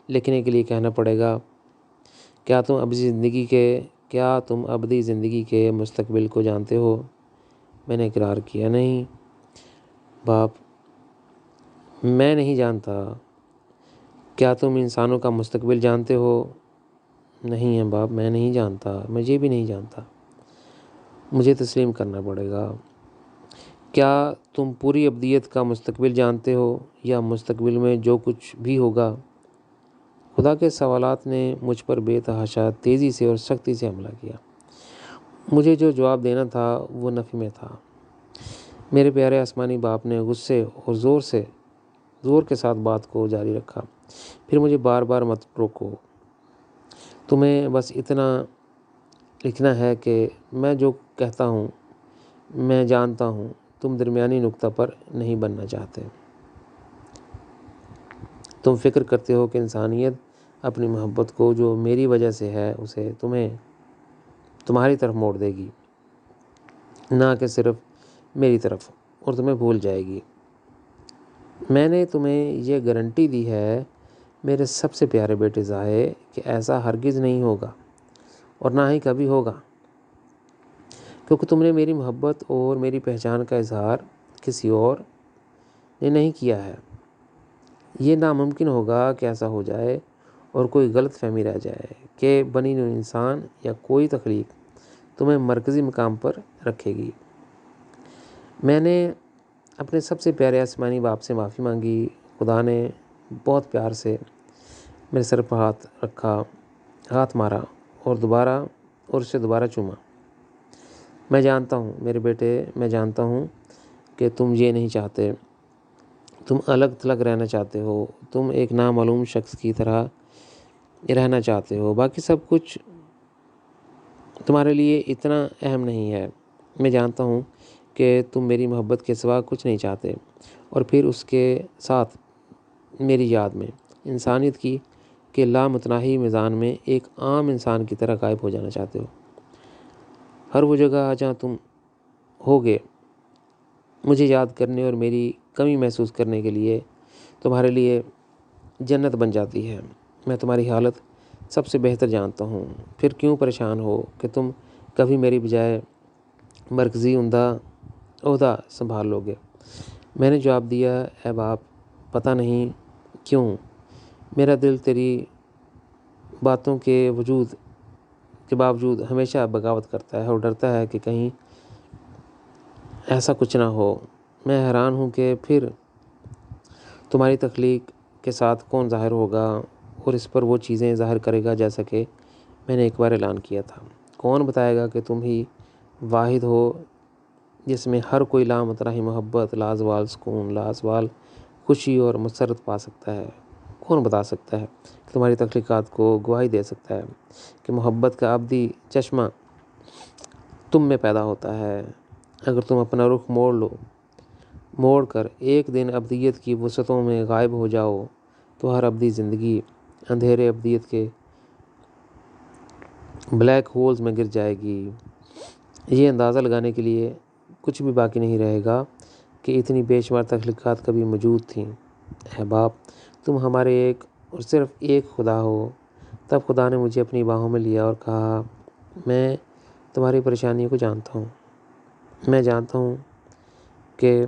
لکھنے کے لیے کہنا پڑے گا؟ کیا تم ابدی زندگی کے مستقبل کو جانتے ہو؟ میں نے اقرار کیا، نہیں باپ، میں نہیں جانتا۔ کیا تم انسانوں کا مستقبل جانتے ہو؟ نہیں ہے باپ، میں نہیں جانتا، میں یہ بھی نہیں جانتا۔ مجھے تسلیم کرنا پڑے گا۔ کیا تم پوری ابدیت کا مستقبل جانتے ہو یا مستقبل میں جو کچھ بھی ہوگا؟ خدا کے سوالات نے مجھ پر بے تحاشا تیزی سے اور سختی سے حملہ کیا۔ مجھے جو جواب دینا تھا وہ نفی میں تھا۔ میرے پیارے آسمانی باپ نے غصے اور زور کے ساتھ بات کو جاری رکھا، پھر مجھے بار بار مت روکو۔ تمہیں بس اتنا لکھنا ہے کہ میں جو کہتا ہوں میں جانتا ہوں تم درمیانی نقطہ پر نہیں بننا چاہتے۔ تم فکر کرتے ہو کہ انسانیت اپنی محبت کو جو میری وجہ سے ہے اسے تمہاری طرف موڑ دے گی، نہ کہ صرف میری طرف، اور تمہیں بھول جائے گی۔ میں نے تمہیں یہ گارنٹی دی ہے میرے سب سے پیارے بیٹے زاہد کہ ایسا ہرگز نہیں ہوگا اور نہ ہی کبھی ہوگا، کیونکہ تم نے میری محبت اور میری پہچان کا اظہار کسی اور نے نہیں کیا ہے۔ یہ ناممکن ہوگا کہ ایسا ہو جائے اور کوئی غلط فہمی رہ جائے کہ بنی نوع انسان یا کوئی تخلیق تمہیں مرکزی مقام پر رکھے گی۔ میں نے اپنے سب سے پیارے آسمانی باپ سے معافی مانگی۔ خدا نے بہت پیار سے میرے سر پر ہاتھ رکھا، ہاتھ مارا اور اسے دوبارہ چوما۔ میں جانتا ہوں میرے بیٹے، میں جانتا ہوں کہ تم یہ نہیں چاہتے، تم الگ تھلگ رہنا چاہتے ہو، تم ایک نامعلوم شخص کی طرح رہنا چاہتے ہو، باقی سب کچھ تمہارے لیے اتنا اہم نہیں ہے۔ میں جانتا ہوں کہ تم میری محبت کے سوا کچھ نہیں چاہتے، اور پھر اس کے ساتھ میری یاد میں انسانیت کی کہ لامتناہی میدان میں ایک عام انسان کی طرح غائب ہو جانا چاہتے ہو۔ ہر وہ جگہ جہاں تم ہوگے مجھے یاد کرنے اور میری کمی محسوس کرنے کے لیے تمہارے لیے جنت بن جاتی ہے۔ میں تمہاری حالت سب سے بہتر جانتا ہوں، پھر کیوں پریشان ہو کہ تم کبھی میری بجائے مرکزی عہدہ سنبھال لو گے۔ میں نے جواب دیا، اے باپ، پتہ نہیں کیوں میرا دل تیری باتوں کے باوجود ہمیشہ بغاوت کرتا ہے اور ڈرتا ہے کہ کہیں ایسا کچھ نہ ہو۔ میں حیران ہوں کہ پھر تمہاری تخلیق کے ساتھ کون ظاہر ہوگا اور اس پر وہ چیزیں ظاہر کرے گا جیسا کہ میں نے ایک بار اعلان کیا تھا۔ کون بتائے گا کہ تم ہی واحد ہو جس میں ہر کوئی لامتناہی محبت، لازوال سکون، لازوال خوشی اور مسرت پا سکتا ہے؟ کون بتا سکتا ہے کہ تمہاری تخلیقات کو گواہی دے سکتا ہے کہ محبت کا ابدی چشمہ تم میں پیدا ہوتا ہے؟ اگر تم اپنا رخ موڑ کر ایک دن ابدیت کی وسعتوں میں غائب ہو جاؤ تو ہر ابدی زندگی اندھیرے ابدیت کے بلیک ہولز میں گر جائے گی۔ یہ اندازہ لگانے کے لیے کچھ بھی باقی نہیں رہے گا کہ اتنی بے شمار تخلیقات کبھی موجود تھیں۔ اے باپ، تم ہمارے ایک اور صرف ایک خدا ہو۔ تب خدا نے مجھے اپنی باہوں میں لیا اور کہا، میں تمہاری پریشانیوں کو جانتا ہوں۔ میں جانتا ہوں کہ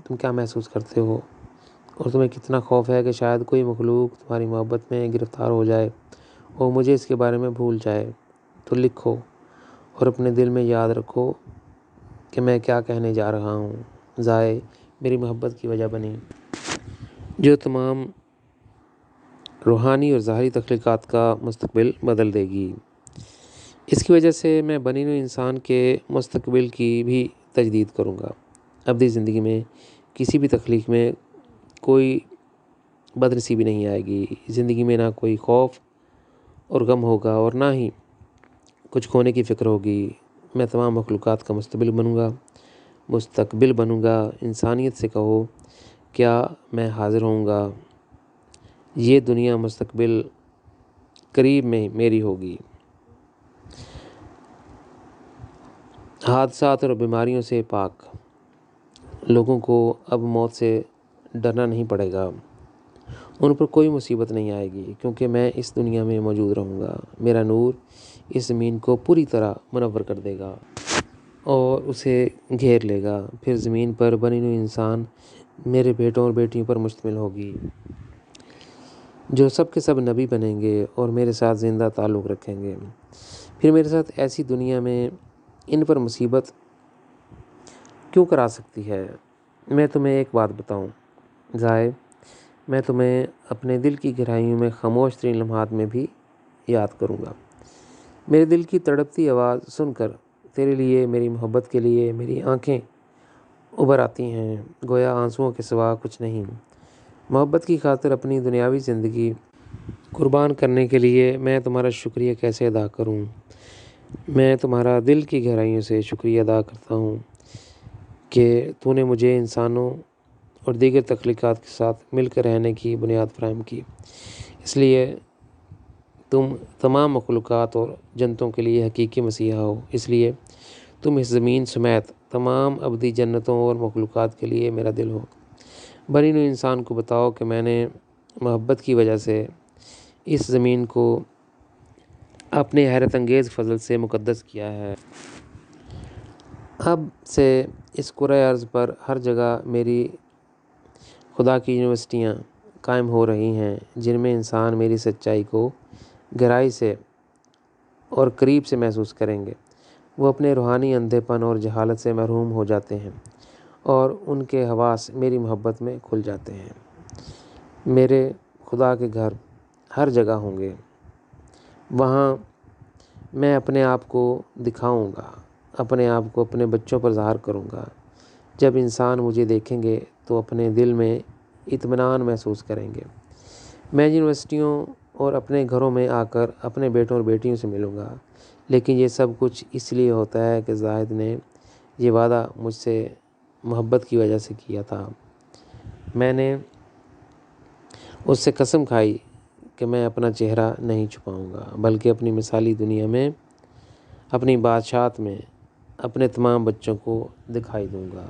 تم کیا محسوس کرتے ہو اور تمہیں کتنا خوف ہے کہ شاید کوئی مخلوق تمہاری محبت میں گرفتار ہو جائے اور مجھے اس کے بارے میں بھول جائے۔ تو لکھو اور اپنے دل میں یاد رکھو کہ میں کیا کہنے جا رہا ہوں۔ ضائع میری محبت کی وجہ بنی جو تمام روحانی اور ظاہری تخلیقات کا مستقبل بدل دے گی۔ اس کی وجہ سے میں بنی نوع انسان کے مستقبل کی بھی تجدید کروں گا۔ ابدی زندگی میں کسی بھی تخلیق میں کوئی بدنصیبی نہیں آئے گی۔ زندگی میں نہ کوئی خوف اور غم ہوگا اور نہ ہی کچھ کھونے کی فکر ہوگی۔ میں تمام مخلوقات کا مستقبل بنوں گا۔ انسانیت سے کہو، کیا میں حاضر ہوں گا؟ یہ دنیا مستقبل قریب میں میری ہوگی۔ حادثات اور بیماریوں سے پاک لوگوں کو اب موت سے ڈرنا نہیں پڑے گا۔ ان پر کوئی مصیبت نہیں آئے گی کیونکہ میں اس دنیا میں موجود رہوں گا۔ میرا نور اس زمین کو پوری طرح منور کر دے گا اور اسے گھیر لے گا۔ پھر زمین پر بنی نوع انسان میرے بیٹوں اور بیٹیوں پر مشتمل ہوگی جو سب کے سب نبی بنیں گے اور میرے ساتھ زندہ تعلق رکھیں گے۔ پھر میرے ساتھ ایسی دنیا میں ان پر مصیبت کیوں کرا سکتی ہے؟ میں تمہیں ایک بات بتاؤں ضائع، میں تمہیں اپنے دل کی گہرائیوں میں خاموش ترین لمحات میں بھی یاد کروں گا۔ میرے دل کی تڑپتی آواز سن کر تیرے لیے، میری محبت کے لیے میری آنکھیں ابھر آتی ہیں، گویا آنسوؤں کے سوا کچھ نہیں۔ محبت کی خاطر اپنی دنیاوی زندگی قربان کرنے کے لیے میں تمہارا شکریہ کیسے ادا کروں؟ میں تمہارا دل کی گہرائیوں سے شکریہ ادا کرتا ہوں کہ تو نے مجھے انسانوں اور دیگر تخلیقات کے ساتھ مل کر رہنے کی بنیاد فراہم کی۔ اس لیے تم تمام مخلوقات اور جنتوں کے لیے حقیقی مسیحا ہو۔ اس لیے تم اس زمین سمیت تمام ابدی جنتوں اور مخلوقات کے لیے میرا دل ہو۔ بنی نوع انسان کو بتاؤ کہ میں نے محبت کی وجہ سے اس زمین کو اپنے حیرت انگیز فضل سے مقدس کیا ہے۔ اب سے اس کرۂ ارض پر ہر جگہ میری خدا کی یونیورسٹیاں قائم ہو رہی ہیں جن میں انسان میری سچائی کو گہرائی سے اور قریب سے محسوس کریں گے۔ وہ اپنے روحانی اندھے پن اور جہالت سے محروم ہو جاتے ہیں اور ان کے حواس میری محبت میں کھل جاتے ہیں۔ میرے خدا کے گھر ہر جگہ ہوں گے۔ وہاں میں اپنے آپ کو دکھاؤں گا، اپنے آپ کو اپنے بچوں پر ظاہر کروں گا۔ جب انسان مجھے دیکھیں گے تو اپنے دل میں اطمینان محسوس کریں گے۔ میں یونیورسٹیوں اور اپنے گھروں میں آ کر اپنے بیٹوں اور بیٹیوں سے ملوں گا، لیکن یہ سب کچھ اس لیے ہوتا ہے کہ زاہد نے یہ وعدہ مجھ سے محبت کی وجہ سے کیا تھا۔ میں نے اس سے قسم کھائی کہ میں اپنا چہرہ نہیں چھپاؤں گا، بلکہ اپنی مثالی دنیا میں، اپنی بادشاہت میں اپنے تمام بچوں کو دکھائی دوں گا۔